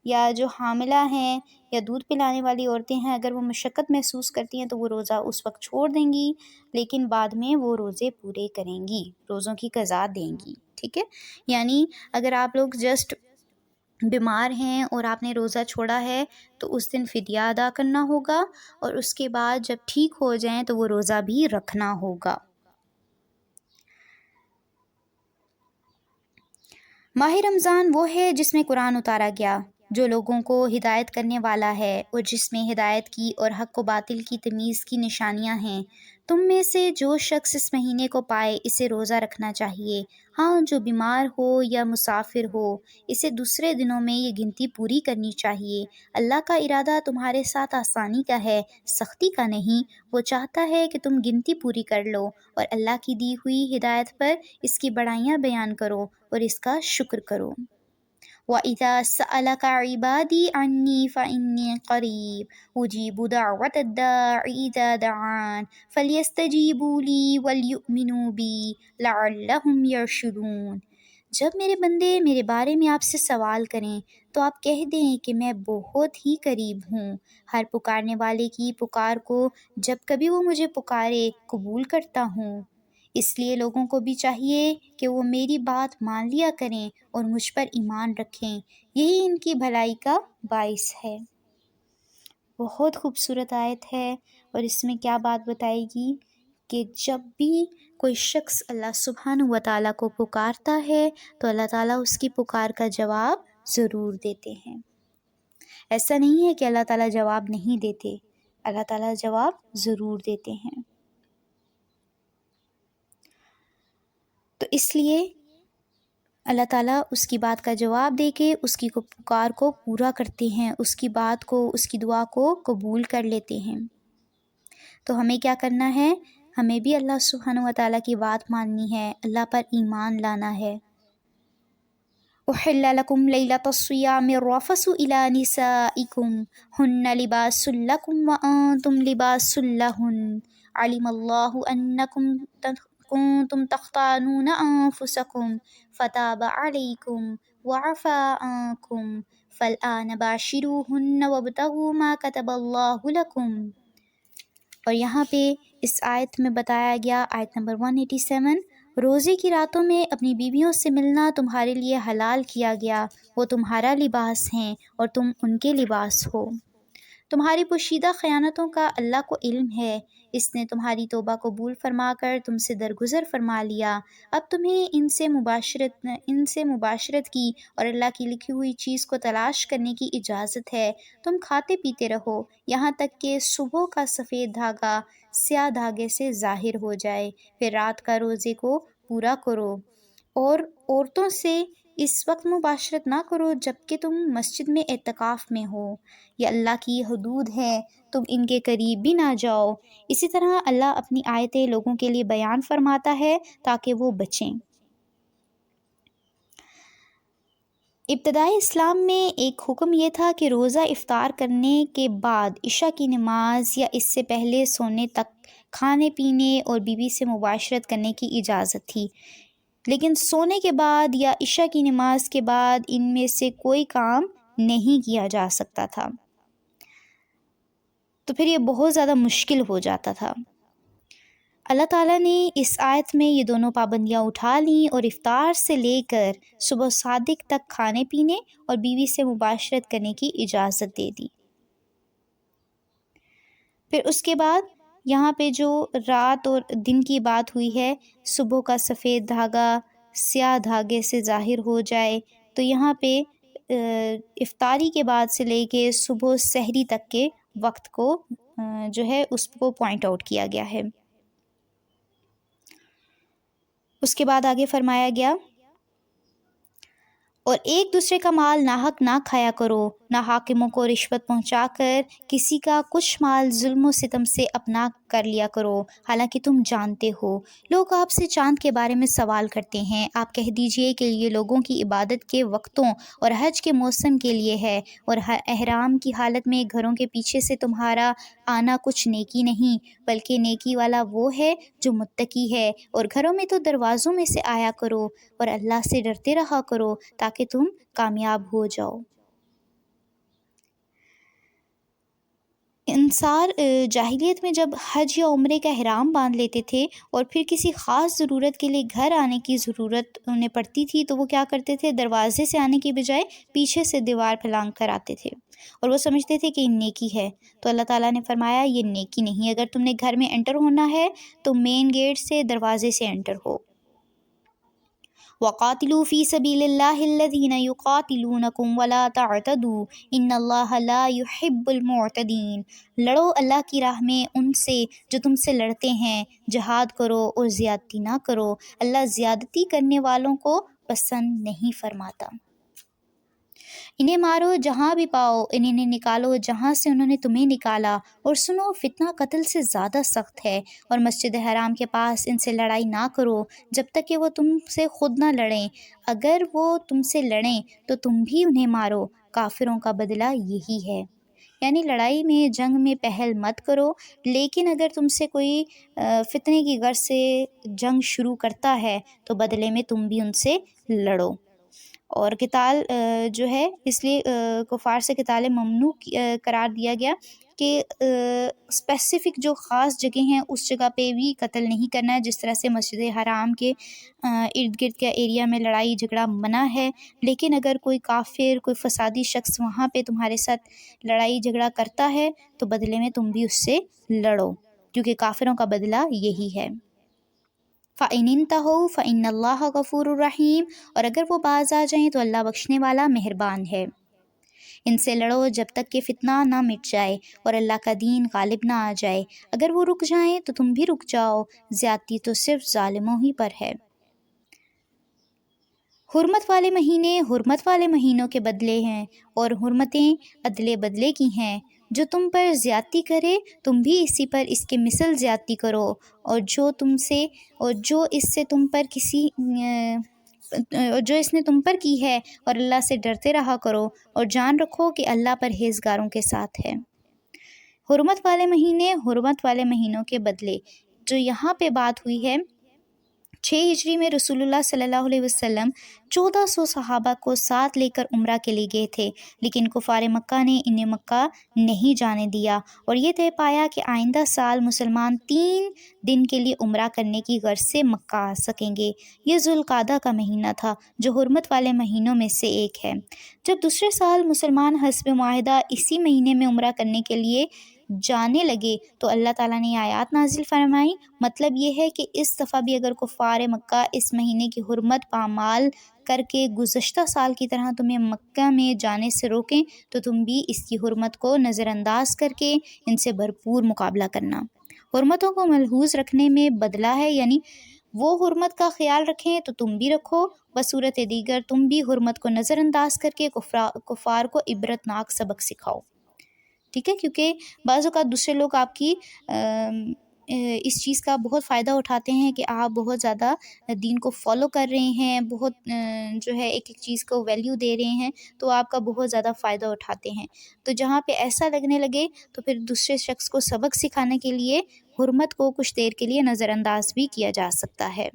یا جو حاملہ ہیں یا دودھ پلانے والی عورتیں ہیں اگر وہ مشقت محسوس کرتی ہیں تو وہ روزہ اس وقت چھوڑ دیں گی، لیکن بعد میں وہ روزے پورے کریں گی، روزوں کی قضا دیں گی، ٹھیک ہے؟ یعنی اگر آپ لوگ جسٹ بیمار ہیں اور آپ نے روزہ چھوڑا ہے تو اس دن فدیہ ادا کرنا ہوگا، اور اس کے بعد جب ٹھیک ہو جائیں تو وہ روزہ بھی رکھنا ہوگا۔ ماہ رمضان وہ ہے جس میں قرآن اتارا گیا، جو لوگوں کو ہدایت کرنے والا ہے، اور جس میں ہدایت کی اور حق و باطل کی تمیز کی نشانیاں ہیں۔ تم میں سے جو شخص اس مہینے کو پائے اسے روزہ رکھنا چاہیے، ہاں جو بیمار ہو یا مسافر ہو اسے دوسرے دنوں میں یہ گنتی پوری کرنی چاہیے۔ اللہ کا ارادہ تمہارے ساتھ آسانی کا ہے، سختی کا نہیں، وہ چاہتا ہے کہ تم گنتی پوری کر لو، اور اللہ کی دی ہوئی ہدایت پر اس کی بڑائیاں بیان کرو اور اس کا شکر کرو۔ وَإِذَا سَأَلَكَ عِبَادِي عَنِّي فَإِنِّي قَرِيبٌ أُجِيبُ دَعْوَةَ الدَّاعِ إِذَا دَعَانِ فَلْيَسْتَجِيبُوا لِي وَلْيُؤْمِنُوا بِي لَعَلَّهُمْ يَرْشُدُونَ۔ جب میرے بندے میرے بارے میں آپ سے سوال کریں تو آپ کہہ دیں کہ میں بہت ہی قریب ہوں، ہر پکارنے والے کی پکار کو جب کبھی وہ مجھے پکارے قبول کرتا ہوں۔ اس لیے لوگوں کو بھی چاہیے کہ وہ میری بات مان لیا کریں اور مجھ پر ایمان رکھیں، یہی ان کی بھلائی کا باعث ہے۔ بہت خوبصورت آیت ہے، اور اس میں کیا بات بتائے گی کہ جب بھی کوئی شخص اللہ سبحانہ و تعالیٰ کو پکارتا ہے تو اللہ تعالیٰ اس کی پکار کا جواب ضرور دیتے ہیں۔ ایسا نہیں ہے کہ اللہ تعالیٰ جواب نہیں دیتے، اللہ تعالیٰ جواب ضرور دیتے ہیں۔ تو اس لیے اللہ تعالیٰ اس کی بات کا جواب دے کے اس کی پکار کو پورا کرتے ہیں، اس کی بات کو، اس کی دعا کو قبول کر لیتے ہیں۔ تو ہمیں کیا کرنا ہے؟ ہمیں بھی اللہ سبحانہ و تعالیٰ کی بات ماننی ہے، اللہ پر ایمان لانا ہے۔ أحل لكم ليلة الصيام الرفث إلى نسائكم هن لباس لكم وأنتم لباس لهن علم الله أنكم كنتم تختانون أنفسكم فتاب عليكم وعفى عنكم فالآن باشروهن وابتغوا ما كتب الله لكم۔ اور یہاں پہ اس آیت میں بتایا گیا، آیت نمبر 187، روزے کی راتوں میں اپنی بیویوں سے ملنا تمہارے لیے حلال کیا گیا، وہ تمہارا لباس ہیں اور تم ان کے لباس ہو۔ تمہاری پوشیدہ خیانتوں کا اللہ کو علم ہے، اس نے تمہاری توبہ قبول فرما کر تم سے درگزر فرما لیا، اب تمہیں ان سے مباشرت کی اور اللہ کی لکھی ہوئی چیز کو تلاش کرنے کی اجازت ہے۔ تم کھاتے پیتے رہو یہاں تک کہ صبح کا سفید دھاگا سیاہ دھاگے سے ظاہر ہو جائے، پھر رات کا روزے کو پورا کرو، اور عورتوں سے اس وقت مباشرت نہ کرو جبکہ تم مسجد میں اعتکاف میں ہو، یہ اللہ کی حدود ہیں، تم ان کے قریب بھی نہ جاؤ۔ اسی طرح اللہ اپنی آیتیں لوگوں کے لیے بیان فرماتا ہے تاکہ وہ بچیں۔ ابتدائی اسلام میں ایک حکم یہ تھا کہ روزہ افطار کرنے کے بعد عشاء کی نماز یا اس سے پہلے سونے تک کھانے پینے اور بیوی سے مباشرت کرنے کی اجازت تھی، لیکن سونے کے بعد یا عشاء کی نماز کے بعد ان میں سے کوئی کام نہیں کیا جا سکتا تھا، تو پھر یہ بہت زیادہ مشکل ہو جاتا تھا۔ اللہ تعالیٰ نے اس آیت میں یہ دونوں پابندیاں اٹھا لیں اور افطار سے لے کر صبح صادق تک کھانے پینے اور بیوی سے مباشرت کرنے کی اجازت دے دی۔ پھر اس کے بعد یہاں پہ جو رات اور دن کی بات ہوئی ہے، صبح کا سفید دھاگا سیاہ دھاگے سے ظاہر ہو جائے، تو یہاں پہ افطاری کے بعد سے لے کے صبح سحری تک کے وقت کو جو ہے اس کو پوائنٹ آؤٹ کیا گیا ہے۔ اس کے بعد آگے فرمایا گیا، اور ایک دوسرے کا مال ناحق نہ کھایا کرو، نہ حاکموں کو رشوت پہنچا کر کسی کا کچھ مال ظلم و ستم سے اپنا کر لیا کرو، حالانکہ تم جانتے ہو لوگ آپ سے چاند کے بارے میں سوال کرتے ہیں، آپ کہہ دیجئے کہ یہ لوگوں کی عبادت کے وقتوں اور حج کے موسم کے لیے ہے، اور احرام کی حالت میں گھروں کے پیچھے سے تمہارا آنا کچھ نیکی نہیں، بلکہ نیکی والا وہ ہے جو متقی ہے، اور گھروں میں تو دروازوں میں سے آیا کرو اور اللہ سے ڈرتے رہا کرو تاکہ تم کامیاب ہو جاؤ۔ انصار جاہلیت میں جب حج یا عمرے کا احرام باندھ لیتے تھے اور پھر کسی خاص ضرورت کے لیے گھر آنے کی ضرورت انہیں پڑتی تھی تو وہ کیا کرتے تھے، دروازے سے آنے کی بجائے پیچھے سے دیوار پھلانگ کر آتے تھے، اور وہ سمجھتے تھے کہ یہ نیکی ہے۔ تو اللہ تعالیٰ نے فرمایا یہ نیکی نہیں، اگر تم نے گھر میں انٹر ہونا ہے تو مین گیٹ سے، دروازے سے انٹر ہو۔ وَقَاتِلُوا فِي سَبِيلِ اللَّهِ الَّذِينَ يُقَاتِلُونَكُمْ وَلَا تَعْتَدُوا إِنَّ اللَّهَ لَا يُحِبُّ الْمُعْتَدِينَ، لڑو اللہ کی راہ میں ان سے جو تم سے لڑتے ہیں، جہاد کرو اور زیادتی نہ کرو، اللہ زیادتی کرنے والوں کو پسند نہیں فرماتا۔ انہیں مارو جہاں بھی پاؤ، انہیں نکالو جہاں سے انہوں نے تمہیں نکالا، اور سنو فتنہ قتل سے زیادہ سخت ہے، اور مسجد حرام کے پاس ان سے لڑائی نہ کرو جب تک کہ وہ تم سے خود نہ لڑیں، اگر وہ تم سے لڑیں تو تم بھی انہیں مارو، کافروں کا بدلہ یہی ہے۔ یعنی لڑائی میں جنگ میں پہل مت کرو، لیکن اگر تم سے کوئی فتنے کی غرض سے جنگ شروع کرتا ہے تو بدلے میں تم بھی ان سے لڑو۔ اور قتال جو ہے اس لیے کفار سے قتال ممنوع قرار دیا گیا کہ اسپیسیفک جو خاص جگہ ہیں اس جگہ پہ بھی قتل نہیں کرنا ہے، جس طرح سے مسجد حرام کے ارد گرد کے ایریا میں لڑائی جھگڑا منع ہے، لیکن اگر کوئی کافر، کوئی فسادی شخص وہاں پہ تمہارے ساتھ لڑائی جھگڑا کرتا ہے تو بدلے میں تم بھی اس سے لڑو، کیونکہ کافروں کا بدلہ یہی ہے۔ فَإِنِ انتَهَوْا فَإِنَّ اللَّهَ غَفُورٌ رَحِيمٌ، اور اگر وہ باز آ جائیں تو اللہ بخشنے والا مہربان ہے۔ ان سے لڑو جب تک کہ فتنہ نہ مٹ جائے اور اللہ کا دین غالب نہ آ جائے، اگر وہ رک جائیں تو تم بھی رک جاؤ، زیادتی تو صرف ظالموں ہی پر ہے۔ حرمت والے مہینے حرمت والے مہینوں کے بدلے ہیں، اور حرمتیں عدلے بدلے کی ہیں، جو تم پر زیادتی کرے تم بھی اسی پر اس کے مثل زیادتی کرو، اور جو اس نے تم پر کی ہے، اور اللہ سے ڈرتے رہا کرو، اور جان رکھو کہ اللہ پرہیزگاروں کے ساتھ ہے۔ حرمت والے مہینے حرمت والے مہینوں کے بدلے، جو یہاں پہ بات ہوئی ہے، 6 ہجری میں رسول اللہ صلی اللہ علیہ وسلم 1400 صحابہ کو ساتھ لے کر عمرہ کے لیے گئے تھے، لیکن کفار مکہ نے انہیں مکہ نہیں جانے دیا، اور یہ طے پایا کہ آئندہ سال مسلمان 3 دن کے لیے عمرہ کرنے کی غرض سے مکہ آ سکیں گے۔ یہ ذوالقعدہ کا مہینہ تھا جو حرمت والے مہینوں میں سے ایک ہے۔ جب دوسرے سال مسلمان حسب معاہدہ اسی مہینے میں عمرہ کرنے کے لیے جانے لگے تو اللہ تعالیٰ نے آیات نازل فرمائی، مطلب یہ ہے کہ اس دفعہ بھی اگر کفار مکہ اس مہینے کی حرمت پامال کر کے گزشتہ سال کی طرح تمہیں مکہ میں جانے سے روکیں تو تم بھی اس کی حرمت کو نظر انداز کر کے ان سے بھرپور مقابلہ کرنا۔ حرمتوں کو ملحوظ رکھنے میں بدلہ ہے، یعنی وہ حرمت کا خیال رکھیں تو تم بھی رکھو، بصورت دیگر تم بھی حرمت کو نظر انداز کر کے کفار کو عبرتناک سبق سکھاؤ۔ ٹھیک ہے، کیونکہ بعض اوقات دوسرے لوگ آپ کی اس چیز کا بہت فائدہ اٹھاتے ہیں کہ آپ بہت زیادہ دین کو فالو کر رہے ہیں، بہت جو ہے ایک چیز کو ویلیو دے رہے ہیں، تو آپ کا بہت زیادہ فائدہ اٹھاتے ہیں۔ تو جہاں پہ ایسا لگنے لگے تو پھر دوسرے شخص کو سبق سکھانے کے لیے حرمت کو کچھ دیر کے لیے نظر انداز بھی کیا جا سکتا ہے۔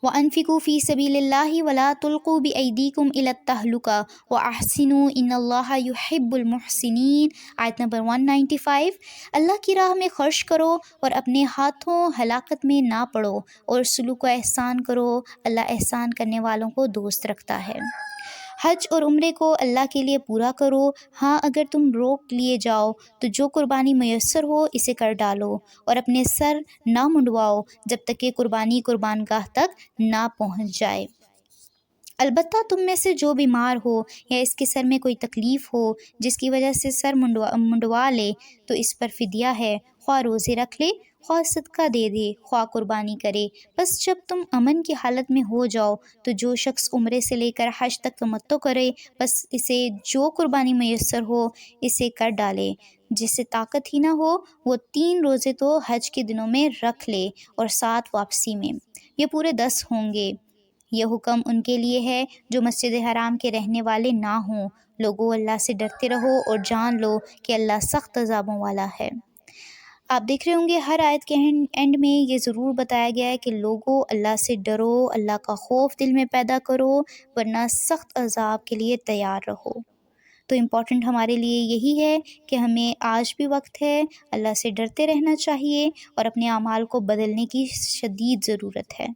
وَأَنفِقُوا فِي سَبِيلِ اللَّهِ وَلَا تُلْقُوا بِأَيْدِيكُمْ إِلَى التَّهْلُكَةِ وَأَحْسِنُوا إِنَّ اللَّهَ يُحِبُّ الْمُحْسِنِينَ۔ آیت نمبر 195۔ اللہ کی راہ میں خرچ کرو اور اپنے ہاتھوں ہلاکت میں نہ پڑو، اور سلوک و احسان کرو، اللہ احسان کرنے والوں کو دوست رکھتا ہے۔ حج اور عمرے کو اللہ کے لیے پورا کرو، ہاں اگر تم روک لیے جاؤ تو جو قربانی میسر ہو اسے کر ڈالو، اور اپنے سر نہ منڈواؤ جب تک کہ قربانی قربان گاہ تک نہ پہنچ جائے۔ البتہ تم میں سے جو بیمار ہو یا اس کے سر میں کوئی تکلیف ہو جس کی وجہ سے سر منڈوا لے تو اس پر فدیہ ہے، خواہ روزے رکھ لے، خواہ صدقہ دے دے، خواہ قربانی کرے۔ بس جب تم امن کی حالت میں ہو جاؤ تو جو شخص عمرے سے لے کر حج تک تمتع کرے، بس اسے جو قربانی میسر ہو اسے کر ڈالے۔ جسے طاقت ہی نہ ہو وہ 3 روزے تو حج کے دنوں میں رکھ لے اور 7 واپسی میں، یہ پورے 10 ہوں گے۔ یہ حکم ان کے لیے ہے جو مسجد حرام کے رہنے والے نہ ہوں۔ لوگو اللہ سے ڈرتے رہو اور جان لو کہ اللہ سخت عذابوں والا ہے۔ آپ دیکھ رہے ہوں گے ہر آیت کے اینڈ میں یہ ضرور بتایا گیا ہے کہ لوگو اللہ سے ڈرو، اللہ کا خوف دل میں پیدا کرو، ورنہ سخت عذاب کے لیے تیار رہو۔ تو امپورٹنٹ ہمارے لیے یہی ہے کہ ہمیں آج بھی وقت ہے، اللہ سے ڈرتے رہنا چاہیے اور اپنے اعمال کو بدلنے کی شدید ضرورت ہے۔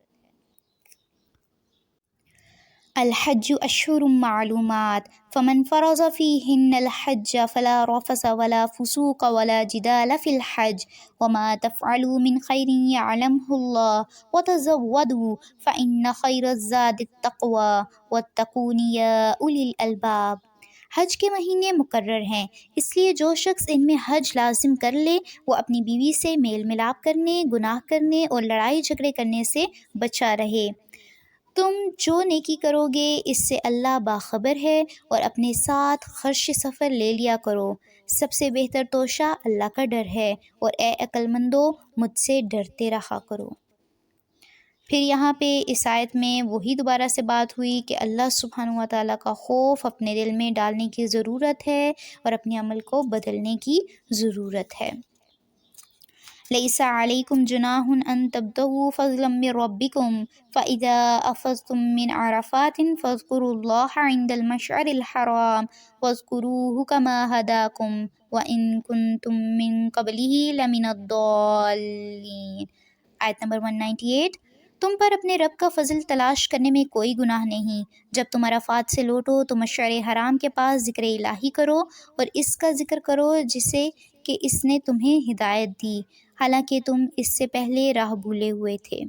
الحج اشہر معلومات فمن فرض فیہن الحج فلا رفث ولا فسوق ولا جدال فی الحج وما تفعلوا من خیر یعلمہ اللہ وتزودوا فإن خیر الزاد التقوی واتقون یا اولی الالباب۔ حج کے مہینے مقرر ہیں، اس لیے جو شخص ان میں حج لازم کر لے وہ اپنی بیوی سے میل ملاپ کرنے، گناہ کرنے اور لڑائی جھگڑے کرنے سے بچا رہے۔ تم جو نیکی کرو گے اس سے اللہ باخبر ہے، اور اپنے ساتھ خرچ سفر لے لیا کرو۔ سب سے بہتر توشہ اللہ کا ڈر ہے، اور اے عقل مندو مجھ سے ڈرتے رہا کرو۔ پھر یہاں پہ اس آیت میں وہی دوبارہ سے بات ہوئی کہ اللہ سبحانہ و تعالیٰ کا خوف اپنے دل میں ڈالنے کی ضرورت ہے اور اپنے عمل کو بدلنے کی ضرورت ہے۔ لَيْسَ عَلَيْكُمْ جُنَاحٌ أَن تَبْتَغُوا فَضْلًا مِّن رَّبِّكُمْ فَإِذَا أَفَضْتُم مِّنْ عَرَفَاتٍ فاذْكُرُوا اللَّهَ عِندَ الْمَشْعَرِ الْحَرَامِ وَاذْكُرُوهُ كَمَا هَدَاكُمْ وَإِن كُنتُم مِّن قَبْلِهِ لَمِنَ الضَّالِّينَ۔ آیت نمبر 198۔ تم پر اپنے رب کا فضل تلاش کرنے میں کوئی گناہ نہیں۔ جب تم عرفات سے لوٹو تو مشعر حرام کے پاس ذکر الہی کرو اور اس کا ذکر کرو جسے کہ اس نے تمہیں ہدایت دی، حالانکہ تم اس سے پہلے راہ بھولے ہوئے تھے۔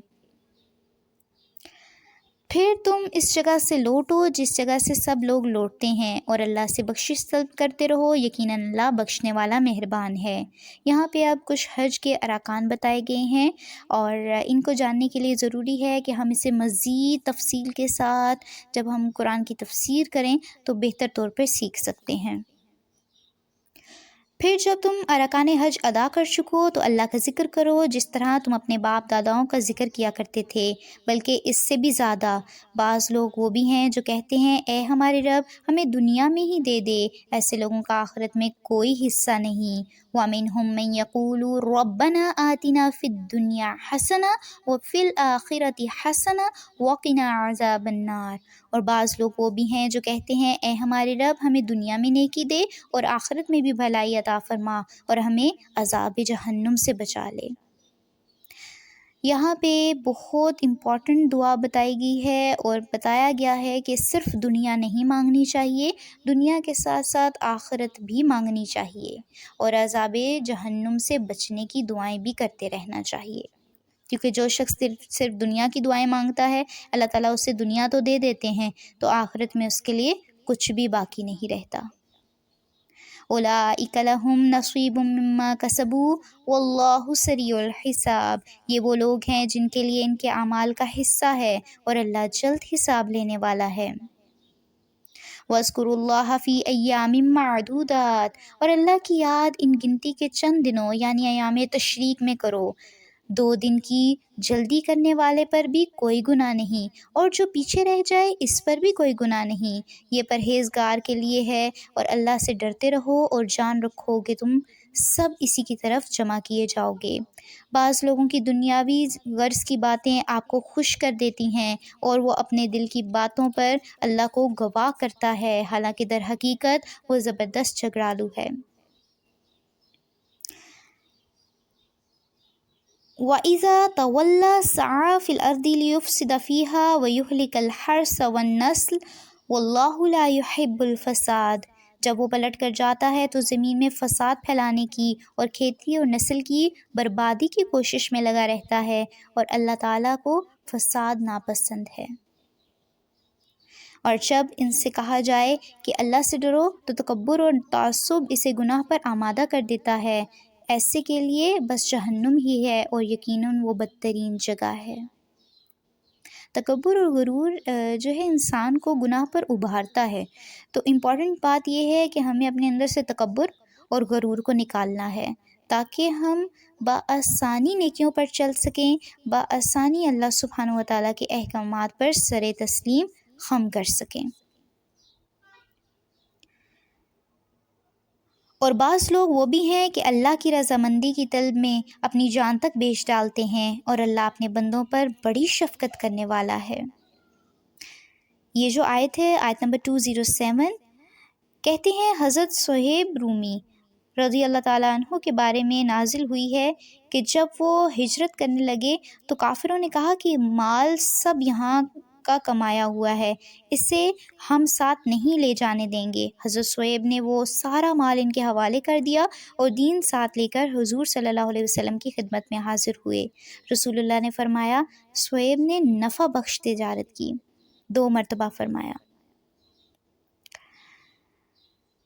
پھر تم اس جگہ سے لوٹو جس جگہ سے سب لوگ لوٹتے ہیں، اور اللہ سے بخشش طلب کرتے رہو، یقیناً اللہ بخشنے والا مہربان ہے۔ یہاں پہ اب کچھ حج کے ارکان بتائے گئے ہیں، اور ان کو جاننے کے لیے ضروری ہے کہ ہم اسے مزید تفصیل کے ساتھ جب ہم قرآن کی تفسیر کریں تو بہتر طور پر سیکھ سکتے ہیں۔ پھر جب تم ارکان حج ادا کر چکو تو اللہ کا ذکر کرو جس طرح تم اپنے باپ داداؤں کا ذکر کیا کرتے تھے، بلکہ اس سے بھی زیادہ۔ بعض لوگ وہ بھی ہیں جو کہتے ہیں اے ہمارے رب ہمیں دنیا میں ہی دے دے، ایسے لوگوں کا آخرت میں کوئی حصہ نہیں۔ وَمِنْهُمْ مَنْ يَقُولُ رَبَّنَا آتِنَا فِي الدُّنْيَا حَسَنَةً وَفِي الْآخِرَةِ حَسَنَةً وَقِنَا عَذَابَ النَّارِ۔ اور بعض لوگ وہ بھی ہیں جو کہتے ہیں اے ہمارے رب ہمیں دنیا میں نیکی دے اور آخرت میں بھی بھلائی عطا فرما اور ہمیں عذاب جہنم سے بچا لے۔ یہاں پہ بہت امپورٹنٹ دعا بتائی گئی ہے اور بتایا گیا ہے کہ صرف دنیا نہیں مانگنی چاہیے، دنیا کے ساتھ ساتھ آخرت بھی مانگنی چاہیے، اور عذاب جہنم سے بچنے کی دعائیں بھی کرتے رہنا چاہیے، کیونکہ جو شخص صرف دنیا کی دعائیں مانگتا ہے اللہ تعالیٰ اسے دنیا تو دے دیتے ہیں تو آخرت میں اس کے لیے کچھ بھی باقی نہیں رہتا۔ اولئک لہم نصیب مما کسبوا واللہ سریع الحساب۔ یہ وہ لوگ ہیں جن کے لیے ان کے اعمال کا حصہ ہے اور اللہ جلد حساب لینے والا ہے۔ وَاذْكُرُوا اللَّهَ فِي أَيَّامٍ مَّعْدُودَاتٍ۔ اور اللہ کی یاد ان گنتی کے چند دنوں یعنی ایام تشریق میں کرو۔ 2 دن کی جلدی کرنے والے پر بھی کوئی گناہ نہیں، اور جو پیچھے رہ جائے اس پر بھی کوئی گناہ نہیں۔ یہ پرہیزگار کے لیے ہے، اور اللہ سے ڈرتے رہو اور جان رکھو کہ تم سب اسی کی طرف جمع کیے جاؤ گے۔ بعض لوگوں کی دنیاوی غرض کی باتیں آپ کو خوش کر دیتی ہیں اور وہ اپنے دل کی باتوں پر اللہ کو گواہ کرتا ہے، حالانکہ در حقیقت وہ زبردست جھگڑالو ہے۔ وَإِذَا تَوَلَّى سَعَىٰ فِي الْأَرْضِ لِيُفْسِدَ فِيهَا وَيُهْلِكَ الْحَرْثَ وَالنَّسْلَ وَاللَّهُ لَا يُحِبُّ الْفَسَادَ، جب وہ پلٹ کر جاتا ہے تو زمین میں فساد پھیلانے کی اور کھیتی اور نسل کی بربادی کی کوشش میں لگا رہتا ہے، اور اللہ تعالیٰ کو فساد ناپسند ہے۔ اور جب ان سے کہا جائے کہ اللہ سے ڈرو تو تکبر اور تعصب اسے گناہ پر آمادہ کر دیتا ہے، ایسے کے لیے بس جہنم ہی ہے اور یقیناً وہ بدترین جگہ ہے۔ تکبر اور غرور جو ہے انسان کو گناہ پر ابھارتا ہے، تو امپورٹنٹ بات یہ ہے کہ ہمیں اپنے اندر سے تکبر اور غرور کو نکالنا ہے تاکہ ہم بآسانی نیکیوں پر چل سکیں، بآسانی اللہ سبحانہ و تعالیٰ کے احکامات پر سر تسلیم خم کر سکیں۔ اور بعض لوگ وہ بھی ہیں کہ اللہ کی رضامندی کی طلب میں اپنی جان تک بیچ ڈالتے ہیں، اور اللہ اپنے بندوں پر بڑی شفقت کرنے والا ہے۔ یہ جو آیت ہے، آیت نمبر 207، کہتے ہیں حضرت صہیب رومی رضی اللہ تعالیٰ عنہ کے بارے میں نازل ہوئی ہے کہ جب وہ ہجرت کرنے لگے تو کافروں نے کہا کہ مال سب یہاں کا کمایا ہوا ہے، اسے ہم ساتھ نہیں لے جانے دیں گے۔ حضرت صہیب نے وہ سارا مال ان کے حوالے کر دیا اور دین ساتھ لے کر حضور صلی اللہ علیہ وسلم کی خدمت میں حاضر ہوئے۔ رسول اللہ نے فرمایا، صہیب نے نفع بخش تجارت کی، 2 مرتبہ فرمایا۔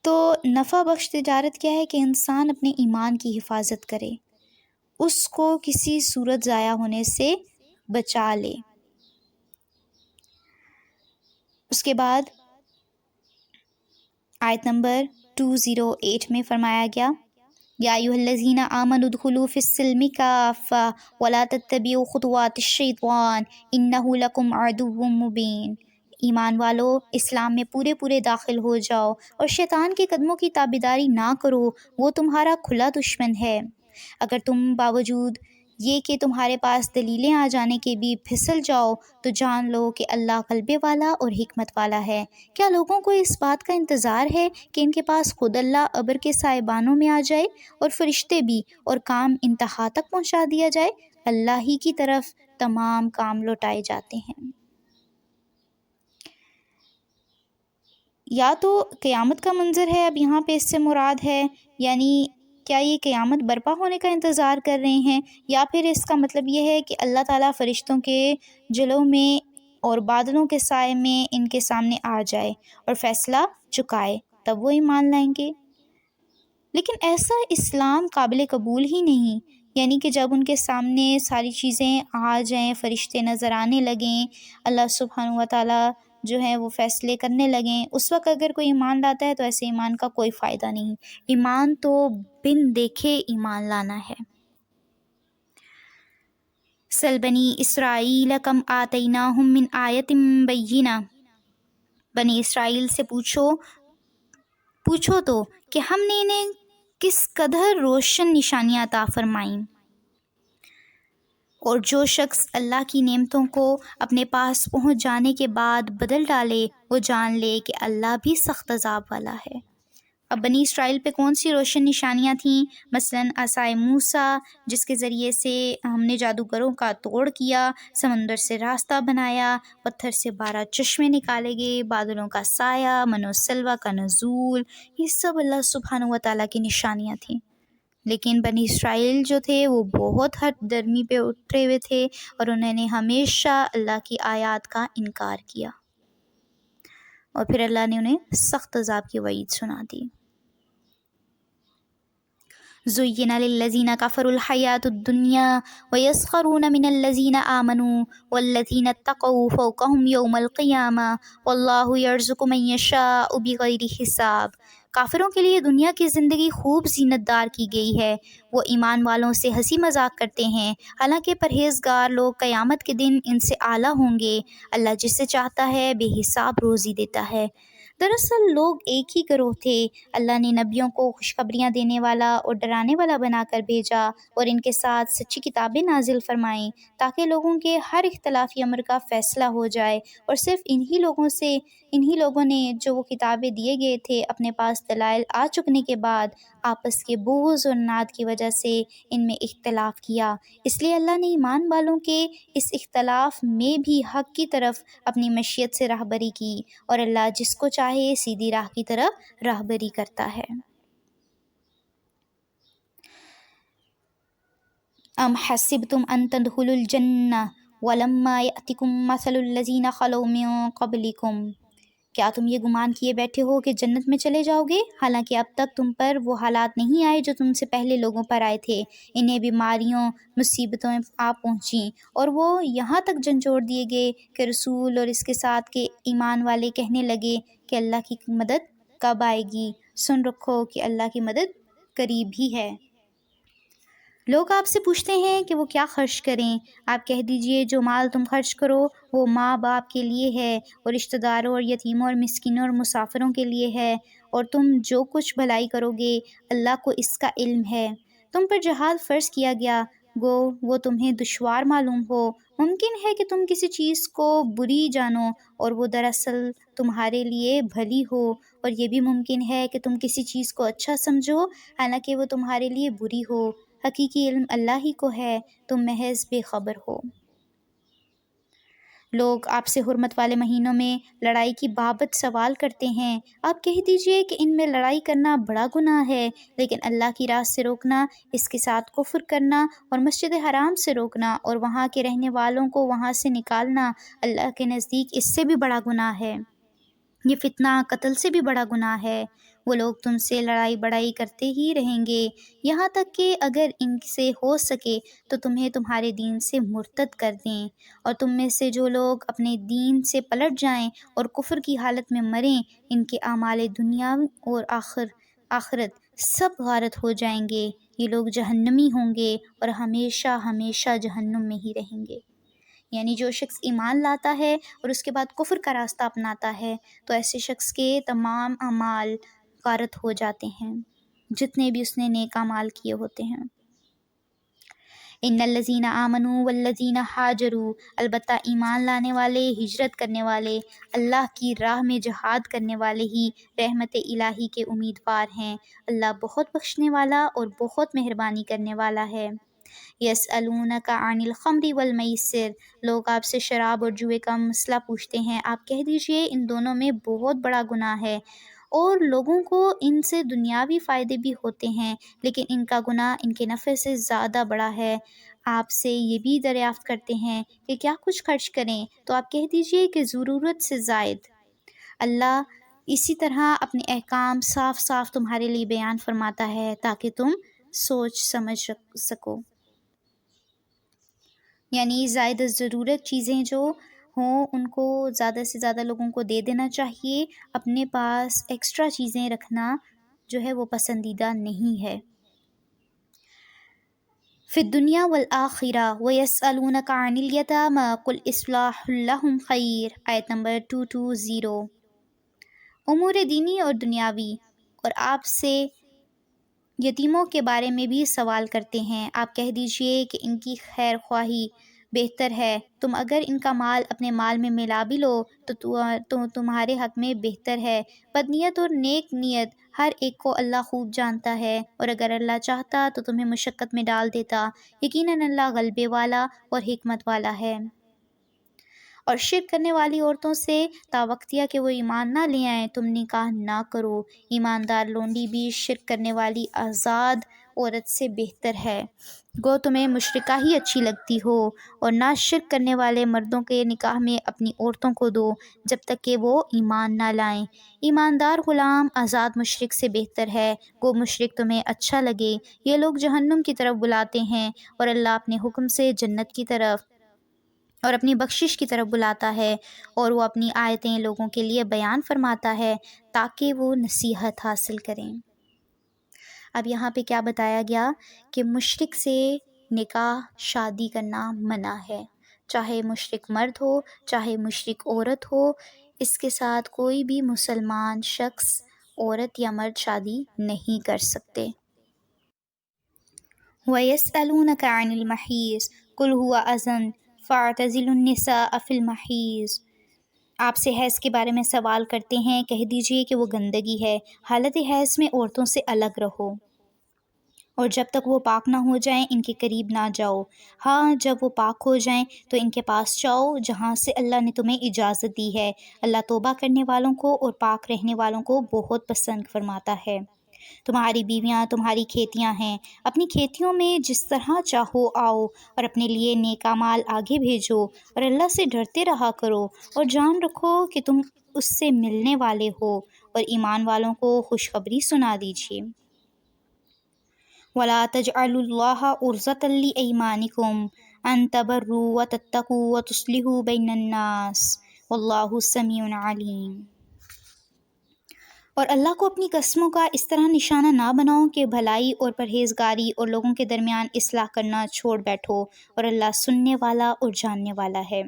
تو نفع بخش تجارت کیا ہے کہ انسان اپنے ایمان کی حفاظت کرے، اس کو کسی صورت ضائع ہونے سے بچا لے۔ اس کے بعد آیت نمبر 208 میں فرمایا گیا، یا ایھا الذین آمنوا ادخلوا فی السلم کافۃ ولا تتبعوا خطوات الشیطان انہ لکم عدو مبین۔ ایمان والو، اسلام میں پورے داخل ہو جاؤ اور شیطان کے قدموں کی تابعداری نہ کرو، وہ تمہارا کھلا دشمن ہے۔ اگر تم باوجود یہ کہ تمہارے پاس دلیلیں آ جانے کے بھی پھسل جاؤ تو جان لو کہ اللہ غلبے والا اور حکمت والا ہے۔ کیا لوگوں کو اس بات کا انتظار ہے کہ ان کے پاس خود اللہ ابر کے سائبانوں میں آ جائے اور فرشتے بھی، اور کام انتہا تک پہنچا دیا جائے؟ اللہ ہی کی طرف تمام کام لوٹائے جاتے ہیں۔ یا تو قیامت کا منظر ہے، اب یہاں پہ اس سے مراد ہے، یعنی کیا یہ قیامت برپا ہونے کا انتظار کر رہے ہیں، یا پھر اس کا مطلب یہ ہے کہ اللہ تعالیٰ فرشتوں کے جلوہ میں اور بادلوں کے سائے میں ان کے سامنے آ جائے اور فیصلہ چکائے، تب وہ ایمان لائیں گے۔ لیکن ایسا اسلام قابل قبول ہی نہیں، یعنی کہ جب ان کے سامنے ساری چیزیں آ جائیں، فرشتے نظر آنے لگیں، اللہ سبحانہ و تعالیٰ جو ہے وہ فیصلے کرنے لگیں، اس وقت اگر کوئی ایمان لاتا ہے تو ایسے ایمان کا کوئی فائدہ نہیں۔ ایمان تو بن دیکھے ایمان لانا ہے۔ سل بنی اسرائیل کم آتیناہم من آیۃ بینہ، بنی اسرائیل سے پوچھو تو کہ ہم نے انہیں کس قدر روشن نشانیاں عطا فرمائیں۔ اور جو شخص اللہ کی نعمتوں کو اپنے پاس پہنچ جانے کے بعد بدل ڈالے، وہ جان لے کہ اللہ بھی سخت عذاب والا ہے۔ اب بنی اسرائیل پہ کون سی روشن نشانیاں تھیں؟ مثلاً عصائے موسیٰ، جس کے ذریعے سے ہم نے جادوگروں کا توڑ کیا، سمندر سے راستہ بنایا، پتھر سے 12 چشمے نکالے گئے، بادلوں کا سایہ، من و سلوہ کا نزول، یہ سب اللہ سبحانہ و تعالیٰ کی نشانیاں تھیں۔ لیکن بنی اسرائیل جو تھے وہ بہت ہٹ درمی پہ اٹھے ہوئے تھے اور انہوں نے ہمیشہ اللہ کی آیات کا انکار کیا، اور پھر اللہ نے انہیں سخت عذاب کی وعید سنا دی۔ زُيِّنَ لِلَّذِينَ كَفَرُوا الْحَيَاةُ الدُّنْيَا وَيَسْخَرُونَ مِنَ الَّذِينَ آمَنُوا وَالَّذِينَ اتَّقَوْا فَوْقَهُمْ يَوْمَ الْقِيَامَةِ وَاللَّهُ يَرْزُقُ مَن يَشَاءُ بِغَيْرِ حِسَاب۔ کافروں کے لیے دنیا کی زندگی خوب زینت دار کی گئی ہے، وہ ایمان والوں سے ہنسی مذاق کرتے ہیں، حالانکہ پرہیزگار لوگ قیامت کے دن ان سے اعلیٰ ہوں گے۔ اللہ جسے چاہتا ہے بے حساب روزی دیتا ہے۔ دراصل لوگ ایک ہی گروہ تھے۔ اللہ نے نبیوں کو خوشخبریاں دینے والا اور ڈرانے والا بنا کر بھیجا اور ان کے ساتھ سچی کتابیں نازل فرمائیں تاکہ لوگوں کے ہر اختلافی امر کا فیصلہ ہو جائے، اور صرف انہی لوگوں نے جو وہ کتابیں دیے گئے تھے اپنے پاس دلائل آ چکنے کے بعد آپس کے بغض اور ناد کی وجہ سے ان میں اختلاف کیا۔ اس لیے اللہ نے ایمان والوں کے اس اختلاف میں بھی حق کی طرف اپنی مشیت سے راہبری کی، اور اللہ جس کو چاہے سیدھی راہ کی طرف راہبری کرتا ہے۔ ام حسبتم ان تدخلوا الجنہ ولما یأتکم مثل الذین خلوا من قبلکم، کیا تم یہ گمان کیے بیٹھے ہو کہ جنت میں چلے جاؤ گے، حالانکہ اب تک تم پر وہ حالات نہیں آئے جو تم سے پہلے لوگوں پر آئے تھے۔ انہیں بیماریوں مصیبتیں آ پہنچیں اور وہ یہاں تک جھنجھوڑ دیے گئے کہ رسول اور اس کے ساتھ کے ایمان والے کہنے لگے کہ اللہ کی مدد کب آئے گی، سن رکھو کہ اللہ کی مدد قریب ہی ہے۔ لوگ آپ سے پوچھتے ہیں کہ وہ کیا خرچ کریں، آپ کہہ دیجئے جو مال تم خرچ کرو وہ ماں باپ کے لیے ہے اور رشتہ داروں اور یتیموں اور مسکینوں اور مسافروں کے لیے ہے، اور تم جو کچھ بھلائی کرو گے اللہ کو اس کا علم ہے۔ تم پر جہاد فرض کیا گیا گو وہ تمہیں دشوار معلوم ہو، ممکن ہے کہ تم کسی چیز کو بری جانو اور وہ دراصل تمہارے لیے بھلی ہو، اور یہ بھی ممکن ہے کہ تم کسی چیز کو اچھا سمجھو حالانکہ وہ تمہارے لیے بری ہو۔ حقیقی علم اللہ ہی کو ہے، تم محض بے خبر ہو۔ لوگ آپ سے حرمت والے مہینوں میں لڑائی کی بابت سوال کرتے ہیں، آپ کہہ دیجئے کہ ان میں لڑائی کرنا بڑا گناہ ہے، لیکن اللہ کی راہ سے روکنا، اس کے ساتھ کفر کرنا اور مسجد حرام سے روکنا اور وہاں کے رہنے والوں کو وہاں سے نکالنا اللہ کے نزدیک اس سے بھی بڑا گناہ ہے۔ یہ فتنہ قتل سے بھی بڑا گناہ ہے۔ وہ لوگ تم سے لڑائی بڑائی کرتے ہی رہیں گے یہاں تک کہ اگر ان سے ہو سکے تو تمہیں تمہارے دین سے مرتد کر دیں، اور تم میں سے جو لوگ اپنے دین سے پلٹ جائیں اور کفر کی حالت میں مریں ان کے اعمال دنیا اور آخرت سب غارت ہو جائیں گے، یہ لوگ جہنمی ہوں گے اور ہمیشہ ہمیشہ جہنم میں ہی رہیں گے۔ یعنی جو شخص ایمان لاتا ہے اور اس کے بعد کفر کا راستہ اپناتا ہے تو ایسے شخص کے تمام اعمال غارت ہو جاتے ہیں، جتنے بھی اس نے نیک اعمال کیے ہوتے ہیں۔ ان الذین آمنوا والذین ہاجروا، البتہ ایمان لانے والے، ہجرت کرنے والے، اللہ کی راہ میں جہاد کرنے والے ہی رحمت الہی کے امیدوار ہیں۔ اللہ بہت بخشنے والا اور بہت مہربانی کرنے والا ہے۔ یسألونک عن الخمر والمیسر، لوگ آپ سے شراب اور جوئے کا مسئلہ پوچھتے ہیں، آپ کہہ دیجئے ان دونوں میں بہت بڑا گناہ ہے، اور لوگوں کو ان سے دنیاوی فائدے بھی ہوتے ہیں لیکن ان کا گناہ ان کے نفع سے زیادہ بڑا ہے۔ آپ سے یہ بھی دریافت کرتے ہیں کہ کیا کچھ خرچ کریں، تو آپ کہہ دیجئے کہ ضرورت سے زائد۔ اللہ اسی طرح اپنے احکام صاف صاف تمہارے لیے بیان فرماتا ہے تاکہ تم سوچ سمجھ سکو۔ یعنی زائد ضرورت چیزیں جو ہوں ان کو زیادہ سے زیادہ لوگوں کو دے دینا چاہیے، اپنے پاس ایکسٹرا چیزیں رکھنا جو ہے وہ پسندیدہ نہیں ہے۔ فی الدنیا والآخرہ ویسألونک عن الیتامی قل اصلاح لہم خیر، آیت نمبر 220۔ امور دینی اور دنیاوی، اور آپ سے یتیموں کے بارے میں بھی سوال کرتے ہیں، آپ کہہ دیجئے کہ ان کی خیر خواہی بہتر ہے، تم اگر ان کا مال اپنے مال میں ملا بھی لو تو تمہارے حق میں بہتر ہے۔ بدنیت اور نیک نیت ہر ایک کو اللہ خوب جانتا ہے، اور اگر اللہ چاہتا تو تمہیں مشقت میں ڈال دیتا، یقیناً اللہ غلبے والا اور حکمت والا ہے۔ اور شرک کرنے والی عورتوں سے تاوقتیہ کہ وہ ایمان نہ لے آئیں تم نکاح نہ کرو، ایماندار لونڈی بھی شرک کرنے والی آزاد عورت سے بہتر ہے، گو تمہیں مشرکہ ہی اچھی لگتی ہو، اور نہ شرک کرنے والے مردوں کے نکاح میں اپنی عورتوں کو دو جب تک کہ وہ ایمان نہ لائیں، ایماندار غلام آزاد مشرک سے بہتر ہے، گو مشرک تمہیں اچھا لگے۔ یہ لوگ جہنم کی طرف بلاتے ہیں اور اللہ اپنے حکم سے جنت کی طرف اور اپنی بخشش کی طرف بلاتا ہے، اور وہ اپنی آیتیں لوگوں کے لیے بیان فرماتا ہے تاکہ وہ نصیحت حاصل کریں۔ اب یہاں پہ کیا بتایا گیا کہ مشرک سے نکاح شادی کرنا منع ہے، چاہے مشرک مرد ہو چاہے مشرک عورت ہو، اس کے ساتھ کوئی بھی مسلمان شخص عورت یا مرد شادی نہیں کر سکتے۔ وَيَسْأَلُونَكَ عَنِ الْمَحِيضِ قُلْ هُوَ أَذًى فَاعْتَزِلُوا النِّسَاءَ فِي الْمَحِيضِ۔ آپ سے حیض کے بارے میں سوال کرتے ہیں، کہہ دیجئے کہ وہ گندگی ہے، حالت حیض میں عورتوں سے الگ رہو، اور جب تک وہ پاک نہ ہو جائیں ان کے قریب نہ جاؤ۔ ہاں، جب وہ پاک ہو جائیں تو ان کے پاس جاؤ جہاں سے اللہ نے تمہیں اجازت دی ہے۔ اللہ توبہ کرنے والوں کو اور پاک رہنے والوں کو بہت پسند فرماتا ہے۔ تمہاری بیویاں تمہاری کھیتیاں ہیں، اپنی کھیتیوں میں جس طرح چاہو آؤ، اور اپنے لیے نیک اعمال آگے بھیجو، اور اللہ سے ڈرتے رہا کرو، اور جان رکھو کہ تم اس سے ملنے والے ہو، اور ایمان والوں کو خوشخبری سنا دیجیے۔ وَلَا تَجْعَلُوا اللَّهَ عُرْضَةً لِأَيْمَانِكُمْ أَن تَبَرُّوا وَتَتَّقُوا وَتُصْلِحُوا بَيْنَ النَّاسِ وَاللَّهُ سَمِيعٌ عَلِيمٌ۔ اور اللہ کو اپنی قسموں کا اس طرح نشانہ نہ بناؤ کہ بھلائی اور پرہیزگاری اور لوگوں کے درمیان اصلاح کرنا چھوڑ بیٹھو، اور اللہ سننے والا اور جاننے والا ہے۔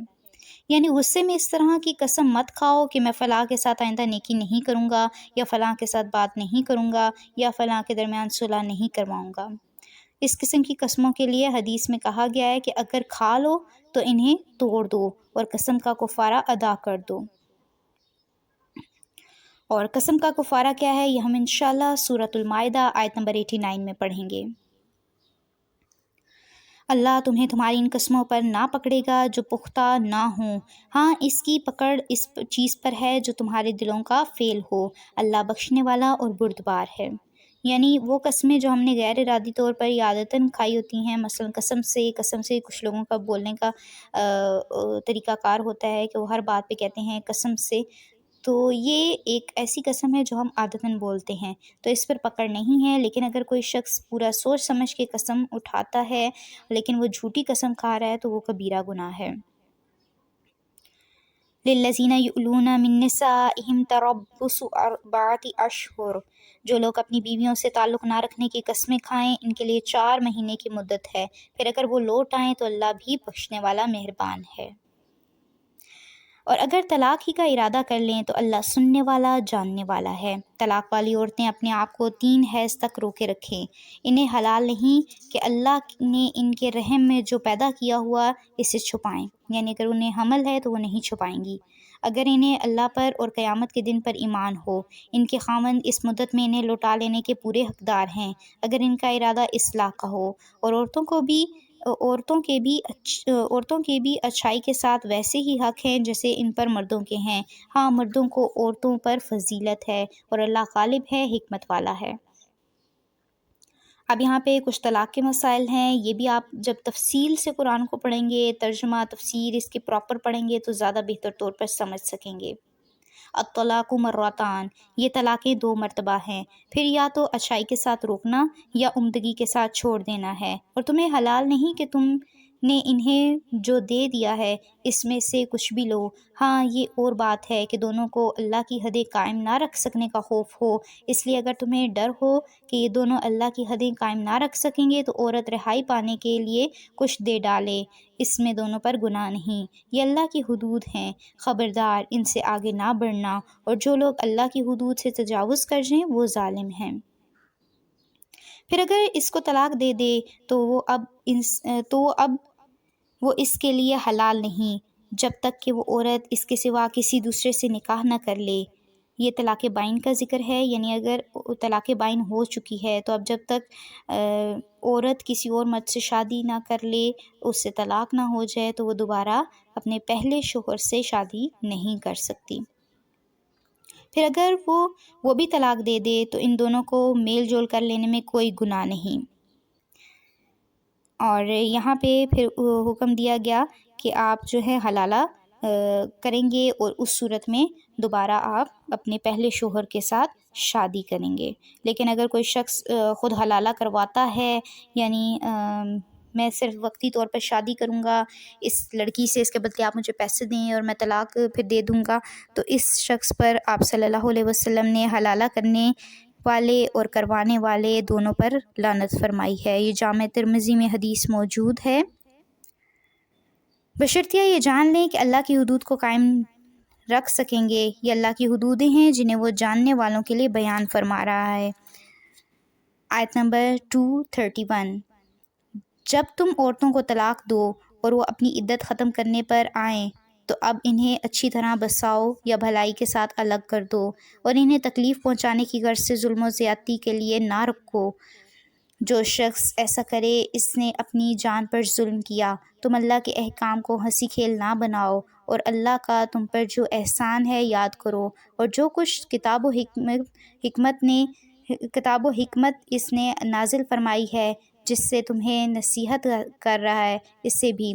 یعنی غصے میں اس طرح کی قسم مت کھاؤ کہ میں فلاں کے ساتھ آئندہ نیکی نہیں کروں گا، یا فلاں کے ساتھ بات نہیں کروں گا، یا فلاں کے درمیان صلح نہیں کرواؤں گا۔ اس قسم کی قسموں کے لیے حدیث میں کہا گیا ہے کہ اگر کھا لو تو انہیں توڑ دو اور قسم کا کفارہ ادا کر دو۔ اور قسم کا کفارہ کیا ہے یہ ہم انشاءاللہ سورۃ المائدہ آیت نمبر 89 میں پڑھیں گے۔ اللہ تمہیں تمہاری ان قسموں پر نہ پکڑے گا جو پختہ نہ ہوں، ہاں اس کی پکڑ اس چیز پر ہے جو تمہارے دلوں کا فعل ہو، اللہ بخشنے والا اور بردبار ہے۔ یعنی وہ قسمیں جو ہم نے غیر ارادی طور پر یا عادتاً کھائی ہوتی ہیں، مثلا قسم سے کچھ لوگوں کا بولنے کا طریقہ کار ہوتا ہے کہ وہ ہر بات پہ کہتے ہیں قسم سے، تو یہ ایک ایسی قسم ہے جو ہم عادتاً بولتے ہیں، تو اس پر پکڑ نہیں ہے۔ لیکن اگر کوئی شخص پورا سوچ سمجھ کے قسم اٹھاتا ہے لیکن وہ جھوٹی قسم کھا رہا ہے تو وہ کبیرہ گناہ ہے۔ للذین یؤلون من نسائہم تربص اربعۃ اشہر، جو لوگ اپنی بیویوں سے تعلق نہ رکھنے کی قسمیں کھائیں ان کے لیے 4 مہینے کی مدت ہے، پھر اگر وہ لوٹ آئیں تو اللہ بھی بخشنے والا مہربان ہے۔ اور اگر طلاق ہی کا ارادہ کر لیں تو اللہ سننے والا جاننے والا ہے۔ طلاق والی عورتیں اپنے آپ کو 3 حیض تک روکے رکھیں، انہیں حلال نہیں کہ اللہ نے ان کے رحم میں جو پیدا کیا ہوا اسے چھپائیں، یعنی اگر انہیں حمل ہے تو وہ نہیں چھپائیں گی، اگر انہیں اللہ پر اور قیامت کے دن پر ایمان ہو۔ ان کے خاوند اس مدت میں انہیں لوٹا لینے کے پورے حقدار ہیں اگر ان کا ارادہ اصلاح کا ہو، اور عورتوں کے بھی اچھائی کے ساتھ ویسے ہی حق ہیں جیسے ان پر مردوں کے ہیں۔ ہاں مردوں کو عورتوں پر فضیلت ہے اور اللہ غالب ہے، حکمت والا ہے۔ اب یہاں پہ کچھ طلاق کے مسائل ہیں، یہ بھی آپ جب تفصیل سے قرآن کو پڑھیں گے، ترجمہ تفسیر اس کے پراپر پڑھیں گے تو زیادہ بہتر طور پر سمجھ سکیں گے۔ الطلاق مرتان، یہ طلاقیں 2 مرتبہ ہیں، پھر یا تو اچھائی کے ساتھ روکنا یا عمدگی کے ساتھ چھوڑ دینا ہے، اور تمہیں حلال نہیں کہ تم نے انہیں جو دے دیا ہے اس میں سے کچھ بھی لو۔ ہاں یہ اور بات ہے کہ دونوں کو اللہ کی حدیں قائم نہ رکھ سکنے کا خوف ہو، اس لیے اگر تمہیں ڈر ہو کہ یہ دونوں اللہ کی حدیں قائم نہ رکھ سکیں گے تو عورت رہائی پانے کے لیے کچھ دے ڈالے، اس میں دونوں پر گناہ نہیں، یہ اللہ کی حدود ہیں، خبردار ان سے آگے نہ بڑھنا، اور جو لوگ اللہ کی حدود سے تجاوز کر جائیں وہ ظالم ہیں۔ پھر اگر اس کو طلاق دے دے تو اب وہ اس کے لیے حلال نہیں جب تک کہ وہ عورت اس کے سوا کسی دوسرے سے نکاح نہ کر لے۔ یہ طلاق بائن کا ذکر ہے، یعنی اگر طلاق بائن ہو چکی ہے تو اب جب تک عورت کسی اور مرد سے شادی نہ کر لے، اس سے طلاق نہ ہو جائے تو وہ دوبارہ اپنے پہلے شوہر سے شادی نہیں کر سکتی۔ پھر اگر وہ بھی طلاق دے دے تو ان دونوں کو میل جول کر لینے میں کوئی گناہ نہیں۔ اور یہاں پہ پھر حکم دیا گیا کہ آپ جو ہے حلالہ کریں گے، اور اس صورت میں دوبارہ آپ اپنے پہلے شوہر کے ساتھ شادی کریں گے۔ لیکن اگر کوئی شخص خود حلالہ کرواتا ہے، یعنی میں صرف وقتی طور پر شادی کروں گا اس لڑکی سے، اس کے بدلے آپ مجھے پیسے دیں اور میں طلاق پھر دے دوں گا، تو اس شخص پر آپ صلی اللہ علیہ وسلم نے حلالہ کرنے والے اور کروانے والے دونوں پر لعنت فرمائی ہے۔ یہ جامع ترمذی میں حدیث موجود ہے۔ بشرطیہ یہ جان لیں کہ اللہ کی حدود کو قائم رکھ سکیں گے۔ یہ اللہ کی حدودیں ہیں جنہیں وہ جاننے والوں کے لیے بیان فرما رہا ہے۔ آیت نمبر 231، جب تم عورتوں کو طلاق دو اور وہ اپنی عدت ختم کرنے پر آئیں تو اب انہیں اچھی طرح بساؤ یا بھلائی کے ساتھ الگ کر دو، اور انہیں تکلیف پہنچانے کی غرض سے ظلم و زیادتی کے لیے نہ رکھو۔ جو شخص ایسا کرے اس نے اپنی جان پر ظلم کیا۔ تم اللہ کے احکام کو ہنسی کھیل نہ بناؤ، اور اللہ کا تم پر جو احسان ہے یاد کرو، اور جو کچھ کتاب و حکمت اس نے نازل فرمائی ہے جس سے تمہیں نصیحت کر رہا ہے اس سے بھی،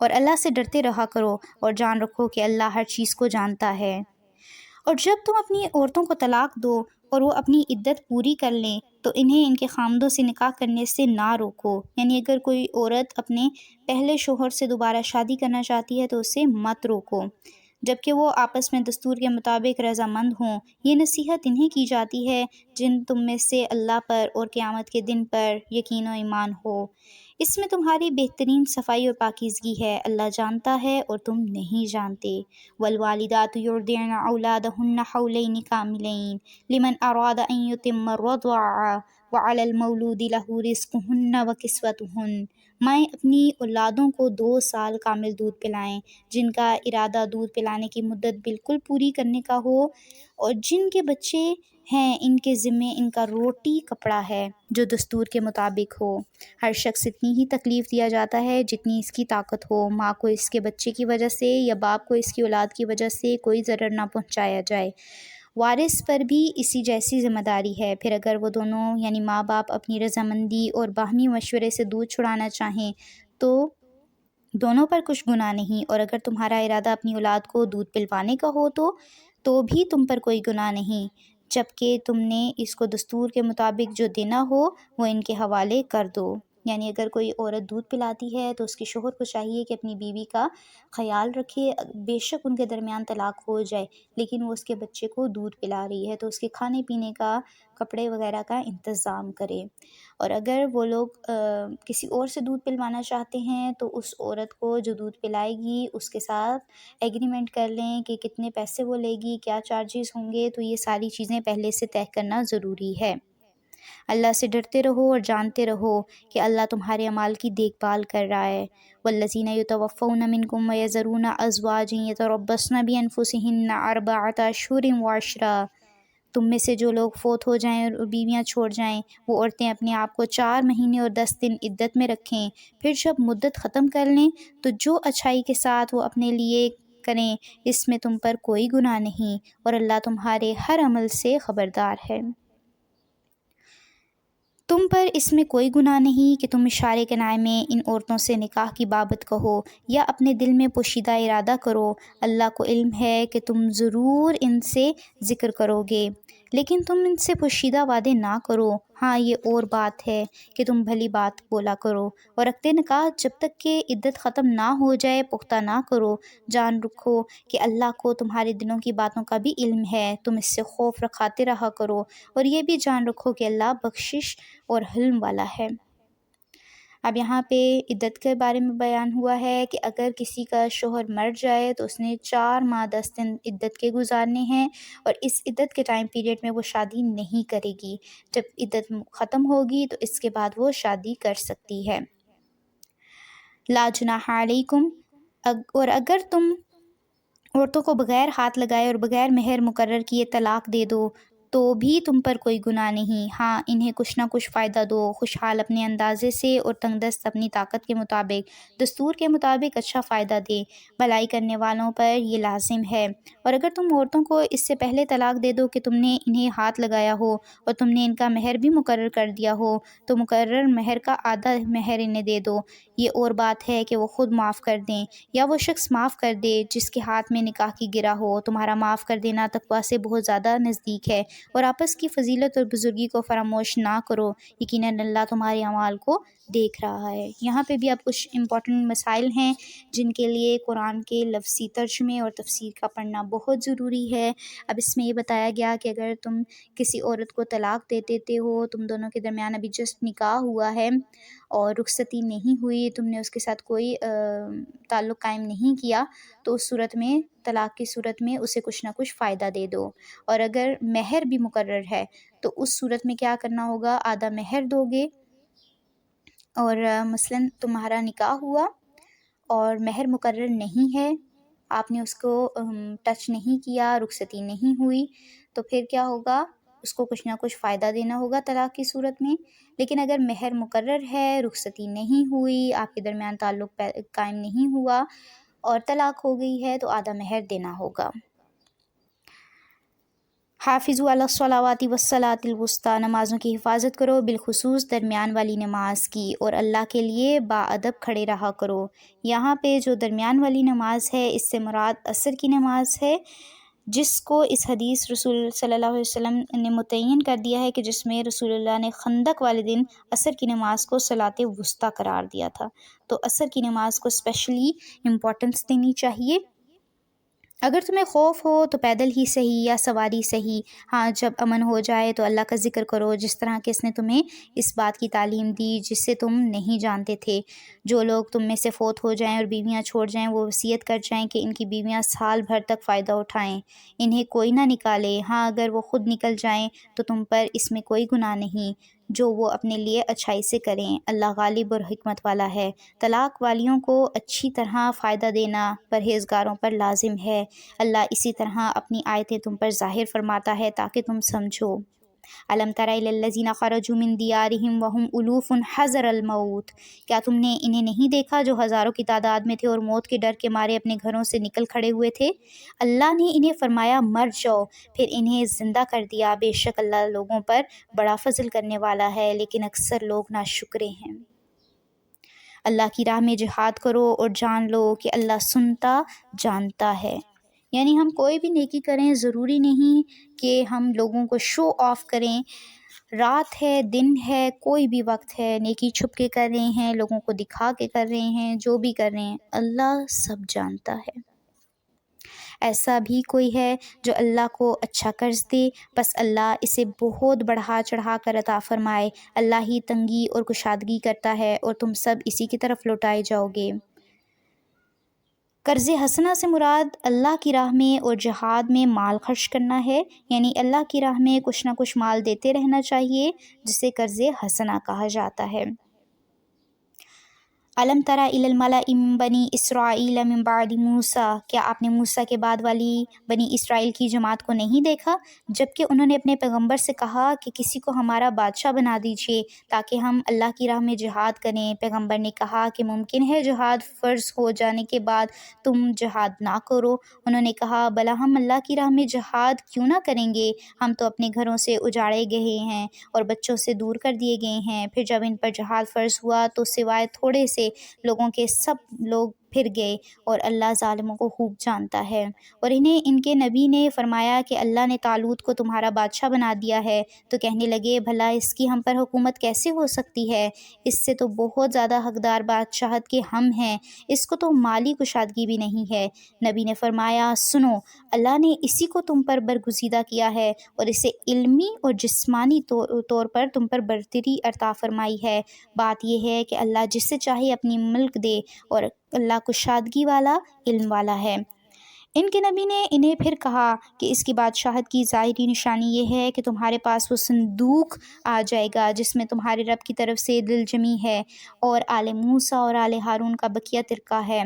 اور اللہ سے ڈرتے رہا کرو، اور جان رکھو کہ اللہ ہر چیز کو جانتا ہے۔ اور جب تم اپنی عورتوں کو طلاق دو اور وہ اپنی عدت پوری کر لیں تو انہیں ان کے خامدوں سے نکاح کرنے سے نہ روکو، یعنی اگر کوئی عورت اپنے پہلے شوہر سے دوبارہ شادی کرنا چاہتی ہے تو اسے مت روکو جبکہ وہ آپس میں دستور کے مطابق رضامند ہوں۔ یہ نصیحت انہیں کی جاتی ہے جن تم میں سے اللہ پر اور قیامت کے دن پر یقین و ایمان ہو۔ اس میں تمہاری بہترین صفائی اور پاکیزگی ہے، اللہ جانتا ہے اور تم نہیں جانتے۔ والوالدات یرضعن اولادہن حولین کاملین لمن اراد ان یتم الرضاعہ وعلی المولود لہ رزقہن وکسوتہن۔ مائیں اپنی اولادوں کو 2 سال کامل دودھ پلائیں، جن کا ارادہ دودھ پلانے کی مدت بالکل پوری کرنے کا ہو، اور جن کے بچے ہیں ان کے ذمے ان کا روٹی کپڑا ہے جو دستور کے مطابق ہو۔ ہر شخص اتنی ہی تکلیف دیا جاتا ہے جتنی اس کی طاقت ہو۔ ماں کو اس کے بچے کی وجہ سے یا باپ کو اس کی اولاد کی وجہ سے کوئی ضرر نہ پہنچایا جائے۔ وارث پر بھی اسی جیسی ذمہ داری ہے۔ پھر اگر وہ دونوں یعنی ماں باپ اپنی رضامندی اور باہمی مشورے سے دودھ چھڑانا چاہیں تو دونوں پر کچھ گناہ نہیں، اور اگر تمہارا ارادہ اپنی اولاد کو دودھ پلوانے کا ہو تو بھی تم پر کوئی گناہ نہیں، جبکہ تم نے اس کو دستور کے مطابق جو دینا ہو وہ ان کے حوالے کر دو۔ یعنی اگر کوئی عورت دودھ پلاتی ہے تو اس کے شوہر کو چاہیے کہ اپنی بیوی کا خیال رکھے، بے شک ان کے درمیان طلاق ہو جائے لیکن وہ اس کے بچے کو دودھ پلا رہی ہے تو اس کے کھانے پینے کا، کپڑے وغیرہ کا انتظام کرے۔ اور اگر وہ لوگ کسی اور سے دودھ پلوانا چاہتے ہیں تو اس عورت کو جو دودھ پلائے گی اس کے ساتھ ایگریمنٹ کر لیں کہ کتنے پیسے وہ لے گی، کیا چارجز ہوں گے، تو یہ ساری چیزیں پہلے سے طے کرنا ضروری ہے۔ اللہ سے ڈرتے رہو اور جانتے رہو کہ اللہ تمہارے اعمال کی دیکھ بھال کر رہا ہے۔ والذین یتوفون منکم ویذرون ازواجا یتربصن بانفسہن 4 اشہر وعشرا۔ تم میں سے جو لوگ فوت ہو جائیں اور بیویاں چھوڑ جائیں وہ عورتیں اپنے آپ کو 4 مہینے اور 10 دن عدت میں رکھیں، پھر جب مدت ختم کر لیں تو جو اچھائی کے ساتھ وہ اپنے لیے کریں اس میں تم پر کوئی گناہ نہیں، اور اللہ تمہارے ہر عمل سے خبردار ہے۔ تم پر اس میں کوئی گناہ نہیں کہ تم اشارے کنائے میں ان عورتوں سے نکاح کی بابت کہو یا اپنے دل میں پوشیدہ ارادہ کرو۔ اللہ کو علم ہے کہ تم ضرور ان سے ذکر کرو گے لیکن تم ان سے پوشیدہ وعدے نہ کرو۔ ہاں یہ اور بات ہے کہ تم بھلی بات بولا کرو، اور رکھتے نکاح جب تک کہ عدت ختم نہ ہو جائے پختہ نہ کرو۔ جان رکھو کہ اللہ کو تمہارے دلوں کی باتوں کا بھی علم ہے، تم اس سے خوف رکھاتے رہا کرو، اور یہ بھی جان رکھو کہ اللہ بخشش اور حلم والا ہے۔ اب یہاں پہ عدت کے بارے میں بیان ہوا ہے کہ اگر کسی کا شوہر مر جائے تو اس نے 4 ماہ 10 دن عدت کے گزارنے ہیں، اور اس عدت کے ٹائم پیریڈ میں وہ شادی نہیں کرے گی۔ جب عدت ختم ہوگی تو اس کے بعد وہ شادی کر سکتی ہے۔ لا جناح علیکم، اور اگر تم عورتوں کو بغیر ہاتھ لگائے اور بغیر مہر مقرر کیے طلاق دے دو تو بھی تم پر کوئی گناہ نہیں۔ ہاں انہیں کچھ نہ کچھ فائدہ دو، خوشحال اپنے اندازے سے اور تنگ دست اپنی طاقت کے مطابق، دستور کے مطابق اچھا فائدہ دے، بھلائی کرنے والوں پر یہ لازم ہے۔ اور اگر تم عورتوں کو اس سے پہلے طلاق دے دو کہ تم نے انہیں ہاتھ لگایا ہو اور تم نے ان کا مہر بھی مقرر کر دیا ہو تو مقرر مہر کا آدھا مہر انہیں دے دو۔ یہ اور بات ہے کہ وہ خود معاف کر دیں یا وہ شخص معاف کر دے جس کے ہاتھ میں نکاح کی گرہ ہو۔ تمہارا معاف کر دینا تقویٰ سے بہت زیادہ نزدیک ہے، اور آپس کی فضیلت اور بزرگی کو فراموش نہ کرو، یقیناً اللہ تمہارے اعمال کو دیکھ رہا ہے۔ یہاں پہ بھی اب کچھ امپورٹنٹ مسائل ہیں جن کے لیے قرآن کے لفظی ترجمے اور تفسیر کا پڑھنا بہت ضروری ہے۔ اب اس میں یہ بتایا گیا کہ اگر تم کسی عورت کو طلاق دے دیتے ہو، تم دونوں کے درمیان ابھی جسٹ نکاح ہوا ہے اور رخصتی نہیں ہوئی، تم نے اس کے ساتھ کوئی تعلق قائم نہیں کیا، تو اس صورت میں، طلاق کی صورت میں اسے کچھ نہ کچھ فائدہ دے دو۔ اور اگر مہر بھی مقرر ہے تو اس صورت میں کیا کرنا ہوگا، آدھا مہر دو گے۔ اور مثلاً تمہارا نکاح ہوا اور مہر مقرر نہیں ہے، آپ نے اس کو ٹچ نہیں کیا، رخصتی نہیں ہوئی، تو پھر کیا ہوگا، اس کو کچھ نہ کچھ فائدہ دینا ہوگا طلاق کی صورت میں۔ لیکن اگر مہر مقرر ہے، رخصتی نہیں ہوئی، آپ کے درمیان تعلق قائم نہیں ہوا اور طلاق ہو گئی ہے، تو آدھا مہر دینا ہوگا۔ حافظوا علی الصلوات والصلاۃ الوسطیٰ، نمازوں کی حفاظت کرو، بالخصوص درمیان والی نماز کی، اور اللہ کے لیے باادب کھڑے رہا کرو۔ یہاں پہ جو درمیان والی نماز ہے، اس سے مراد عصر کی نماز ہے، جس کو اس حدیث رسول صلی اللہ علیہ وسلم نے متعین کر دیا ہے کہ جس میں رسول اللہ نے خندق والے دن عصر کی نماز کو صلاۃ وسطیٰ قرار دیا تھا۔ تو عصر کی نماز کو اسپیشلی امپورٹنس دینی چاہیے۔ اگر تمہیں خوف ہو تو پیدل ہی صحیح یا سواری صحیح، ہاں جب امن ہو جائے تو اللہ کا ذکر کرو، جس طرح کہ اس نے تمہیں اس بات کی تعلیم دی جسے تم نہیں جانتے تھے۔ جو لوگ تم میں سے فوت ہو جائیں اور بیویاں چھوڑ جائیں، وہ وصیت کر جائیں کہ ان کی بیویاں سال بھر تک فائدہ اٹھائیں، انہیں کوئی نہ نکالے، ہاں اگر وہ خود نکل جائیں تو تم پر اس میں کوئی گناہ نہیں، جو وہ اپنے لیے اچھائی سے کریں، اللہ غالب اور حکمت والا ہے۔ طلاق والیوں کو اچھی طرح فائدہ دینا پرہیزگاروں پر لازم ہے۔ اللہ اسی طرح اپنی آیتیں تم پر ظاہر فرماتا ہے تاکہ تم سمجھو۔ الم تر الی الذین خرجوا من دیارہم وہم الوف حذر الموت، کیا تم نے انہیں نہیں دیکھا جو ہزاروں کی تعداد میں تھے اور موت کے ڈر کے مارے اپنے گھروں سے نکل کھڑے ہوئے تھے؟ اللہ نے انہیں فرمایا مر جاؤ، پھر انہیں زندہ کر دیا، بے شک اللہ لوگوں پر بڑا فضل کرنے والا ہے، لیکن اکثر لوگ ناشکرے ہیں۔ اللہ کی راہ میں جہاد کرو اور جان لو کہ اللہ سنتا جانتا ہے۔ یعنی ہم کوئی بھی نیکی کریں، ضروری نہیں کہ ہم لوگوں کو شو آف کریں، رات ہے دن ہے کوئی بھی وقت ہے، نیکی چھپ کے کر رہے ہیں، لوگوں کو دکھا کے کر رہے ہیں، جو بھی کر رہے ہیں، اللہ سب جانتا ہے۔ ایسا بھی کوئی ہے جو اللہ کو اچھا قرض دے، بس اللہ اسے بہت بڑھا چڑھا کر عطا فرمائے، اللہ ہی تنگی اور کشادگی کرتا ہے اور تم سب اسی کی طرف لوٹائے جاؤ گے۔ قرض حسنہ سے مراد اللہ کی راہ میں اور جہاد میں مال خرچ کرنا ہے، یعنی اللہ کی راہ میں کچھ نہ کچھ مال دیتے رہنا چاہیے، جسے قرض حسنہ کہا جاتا ہے۔ الم تر الی الملأ من بنی اسرائیل من بعد موسیٰ، کیا آپ نے موسیٰ کے بعد والی بنی اسرائیل کی جماعت کو نہیں دیکھا جبکہ انہوں نے اپنے پیغمبر سے کہا کہ کسی کو ہمارا بادشاہ بنا دیجیے تاکہ ہم اللہ کی راہ میں جہاد کریں۔ پیغمبر نے کہا کہ ممکن ہے جہاد فرض ہو جانے کے بعد تم جہاد نہ کرو۔ انہوں نے کہا بھلا ہم اللہ کی راہ میں جہاد کیوں نہ کریں گے، ہم تو اپنے گھروں سے اجاڑے گئے ہیں اور بچوں سے دور کر دیے گئے ہیں۔ پھر جب ان پر جہاد فرض ہوا تو سوائے تھوڑے سے لوگوں کے سب لوگ پھر گئے، اور اللہ ظالموں کو خوب جانتا ہے۔ اور انہیں ان کے نبی نے فرمایا کہ اللہ نے طالوت کو تمہارا بادشاہ بنا دیا ہے، تو کہنے لگے بھلا اس کی ہم پر حکومت کیسے ہو سکتی ہے، اس سے تو بہت زیادہ حقدار بادشاہت کے ہم ہیں، اس کو تو مالی کشادگی بھی نہیں ہے۔ نبی نے فرمایا سنو، اللہ نے اسی کو تم پر برگزیدہ کیا ہے اور اسے علمی اور جسمانی طور پر تم پر برتری عطا فرمائی ہے۔ بات یہ ہے کہ اللہ جس سے چاہے اپنی ملک دے، اور اللہ کشادگی والا، علم والا ہے۔ ان کے نبی نے انہیں پھر کہا کہ اس کی بادشاہت کی ظاہری نشانی یہ ہے کہ تمہارے پاس وہ صندوق آ جائے گا جس میں تمہارے رب کی طرف سے دل جمی ہے اور آل موسیٰ اور آل ہارون کا بقیہ ترکہ ہے،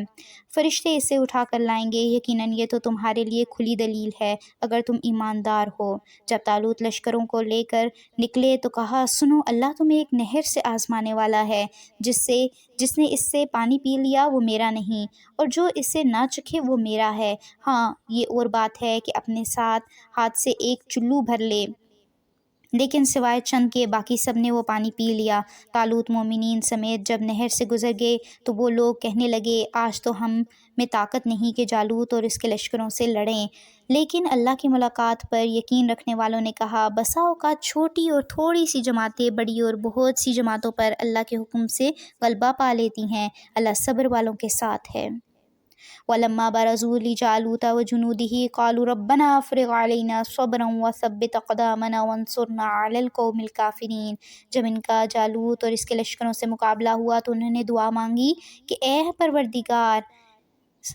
فرشتے اسے اٹھا کر لائیں گے، یقیناً یہ تو تمہارے لیے کھلی دلیل ہے اگر تم ایماندار ہو۔ جب طالوت لشکروں کو لے کر نکلے تو کہا سنو، اللہ تمہیں ایک نہر سے آزمانے والا ہے، جس نے اس سے پانی پی لیا وہ میرا نہیں، اور جو اسے نہ چکھے وہ میرا ہے۔ ہاں یہ اور بات ہے کہ اپنے ہاتھ سے ایک چلو بھر لے، لیکن سوائے چند کے باقی سب نے وہ پانی پی لیا۔ طالوت مومنین سمیت جب نہر سے گزر گئے تو وہ لوگ کہنے لگے آج تو ہم میں طاقت نہیں کہ جالوت اور اس کے لشکروں سے لڑیں۔ لیکن اللہ کی ملاقات پر یقین رکھنے والوں نے کہا بسا اوقات چھوٹی اور تھوڑی سی جماعتیں بڑی اور بہت سی جماعتوں پر اللہ کے حکم سے غلبہ پا لیتی ہیں، اللہ صبر والوں کے ساتھ ہے۔ وَلَمَّا بَرَزُوا لِجَالُوتَ وَجُنُودِهِ قَالُوا رَبَّنَا أَفْرِغْ عَلَيْنَا صَبْرًا وَثَبِّتْ أَقْدَامَنَا وَانصُرْنَا عَلَى الْقَوْمِ الْكَافِرِينَ۔ جب ان کا جالوت اور اس کے لشکروں سے مقابلہ ہوا تو انہوں نے دعا مانگی کہ اے پروردگار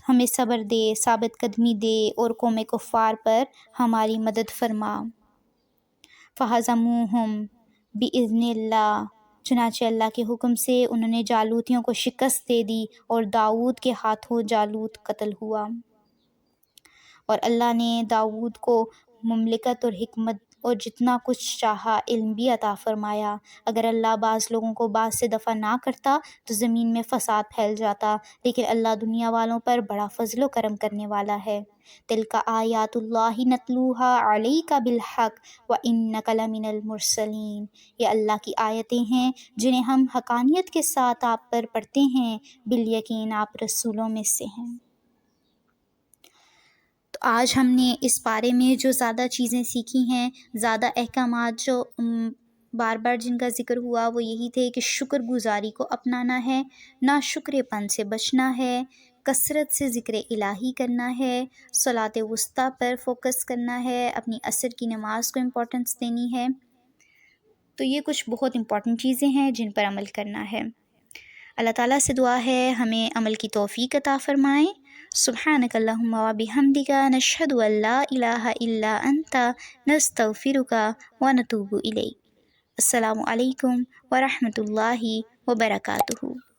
ہمیں صبر دے، ثابت قدمی دے اور قوم کفار پر ہماری مدد فرما۔ فَهَزَمُوهُمْ بِإِذْنِ اللَّهِ، چنانچہ اللہ کے حکم سے انہوں نے جالوتیوں کو شکست دے دی اور داؤد کے ہاتھوں جالوت قتل ہوا۔ اور اللہ نے داؤد کو مملکت اور حکمت اور جتنا کچھ چاہا علم بھی عطا فرمایا۔ اگر اللہ بعض لوگوں کو بعض سے دفع نہ کرتا تو زمین میں فساد پھیل جاتا، لیکن اللہ دنیا والوں پر بڑا فضل و کرم کرنے والا ہے۔ تِلْکَ آیاتُ اللہِ نَتْلُوهَا عَلَيْکَ بِالْحَقِّ وَإِنَّکَ لَمِنَ الْمُرْسَلِینَ، یہ اللہ کی آیتیں ہیں جنہیں ہم حقانیت کے ساتھ آپ پر پڑھتے ہیں، بالیقین آپ رسولوں میں سے ہیں۔ تو آج ہم نے اس بارے میں جو زیادہ چیزیں سیکھی ہیں، زیادہ احکامات جو بار بار جن کا ذکر ہوا وہ یہی تھے کہ شکر گزاری کو اپنانا ہے، نا شکر پن سے بچنا ہے، کثرت سے ذکر الہی کرنا ہے، صلاۃ وسطیٰ پر فوکس کرنا ہے، اپنی عصر کی نماز کو امپورٹنس دینی ہے۔ تو یہ کچھ بہت امپورٹنٹ چیزیں ہیں جن پر عمل کرنا ہے۔ اللہ تعالیٰ سے دعا ہے ہمیں عمل کی توفیق عطا فرمائیں۔ سبحانک اللہم و بحمدک، نشہد ان لا الہ الا انت، نستغفرک و نتوب الیک۔ السلام علیکم ورحمۃ اللہ وبرکاتہ۔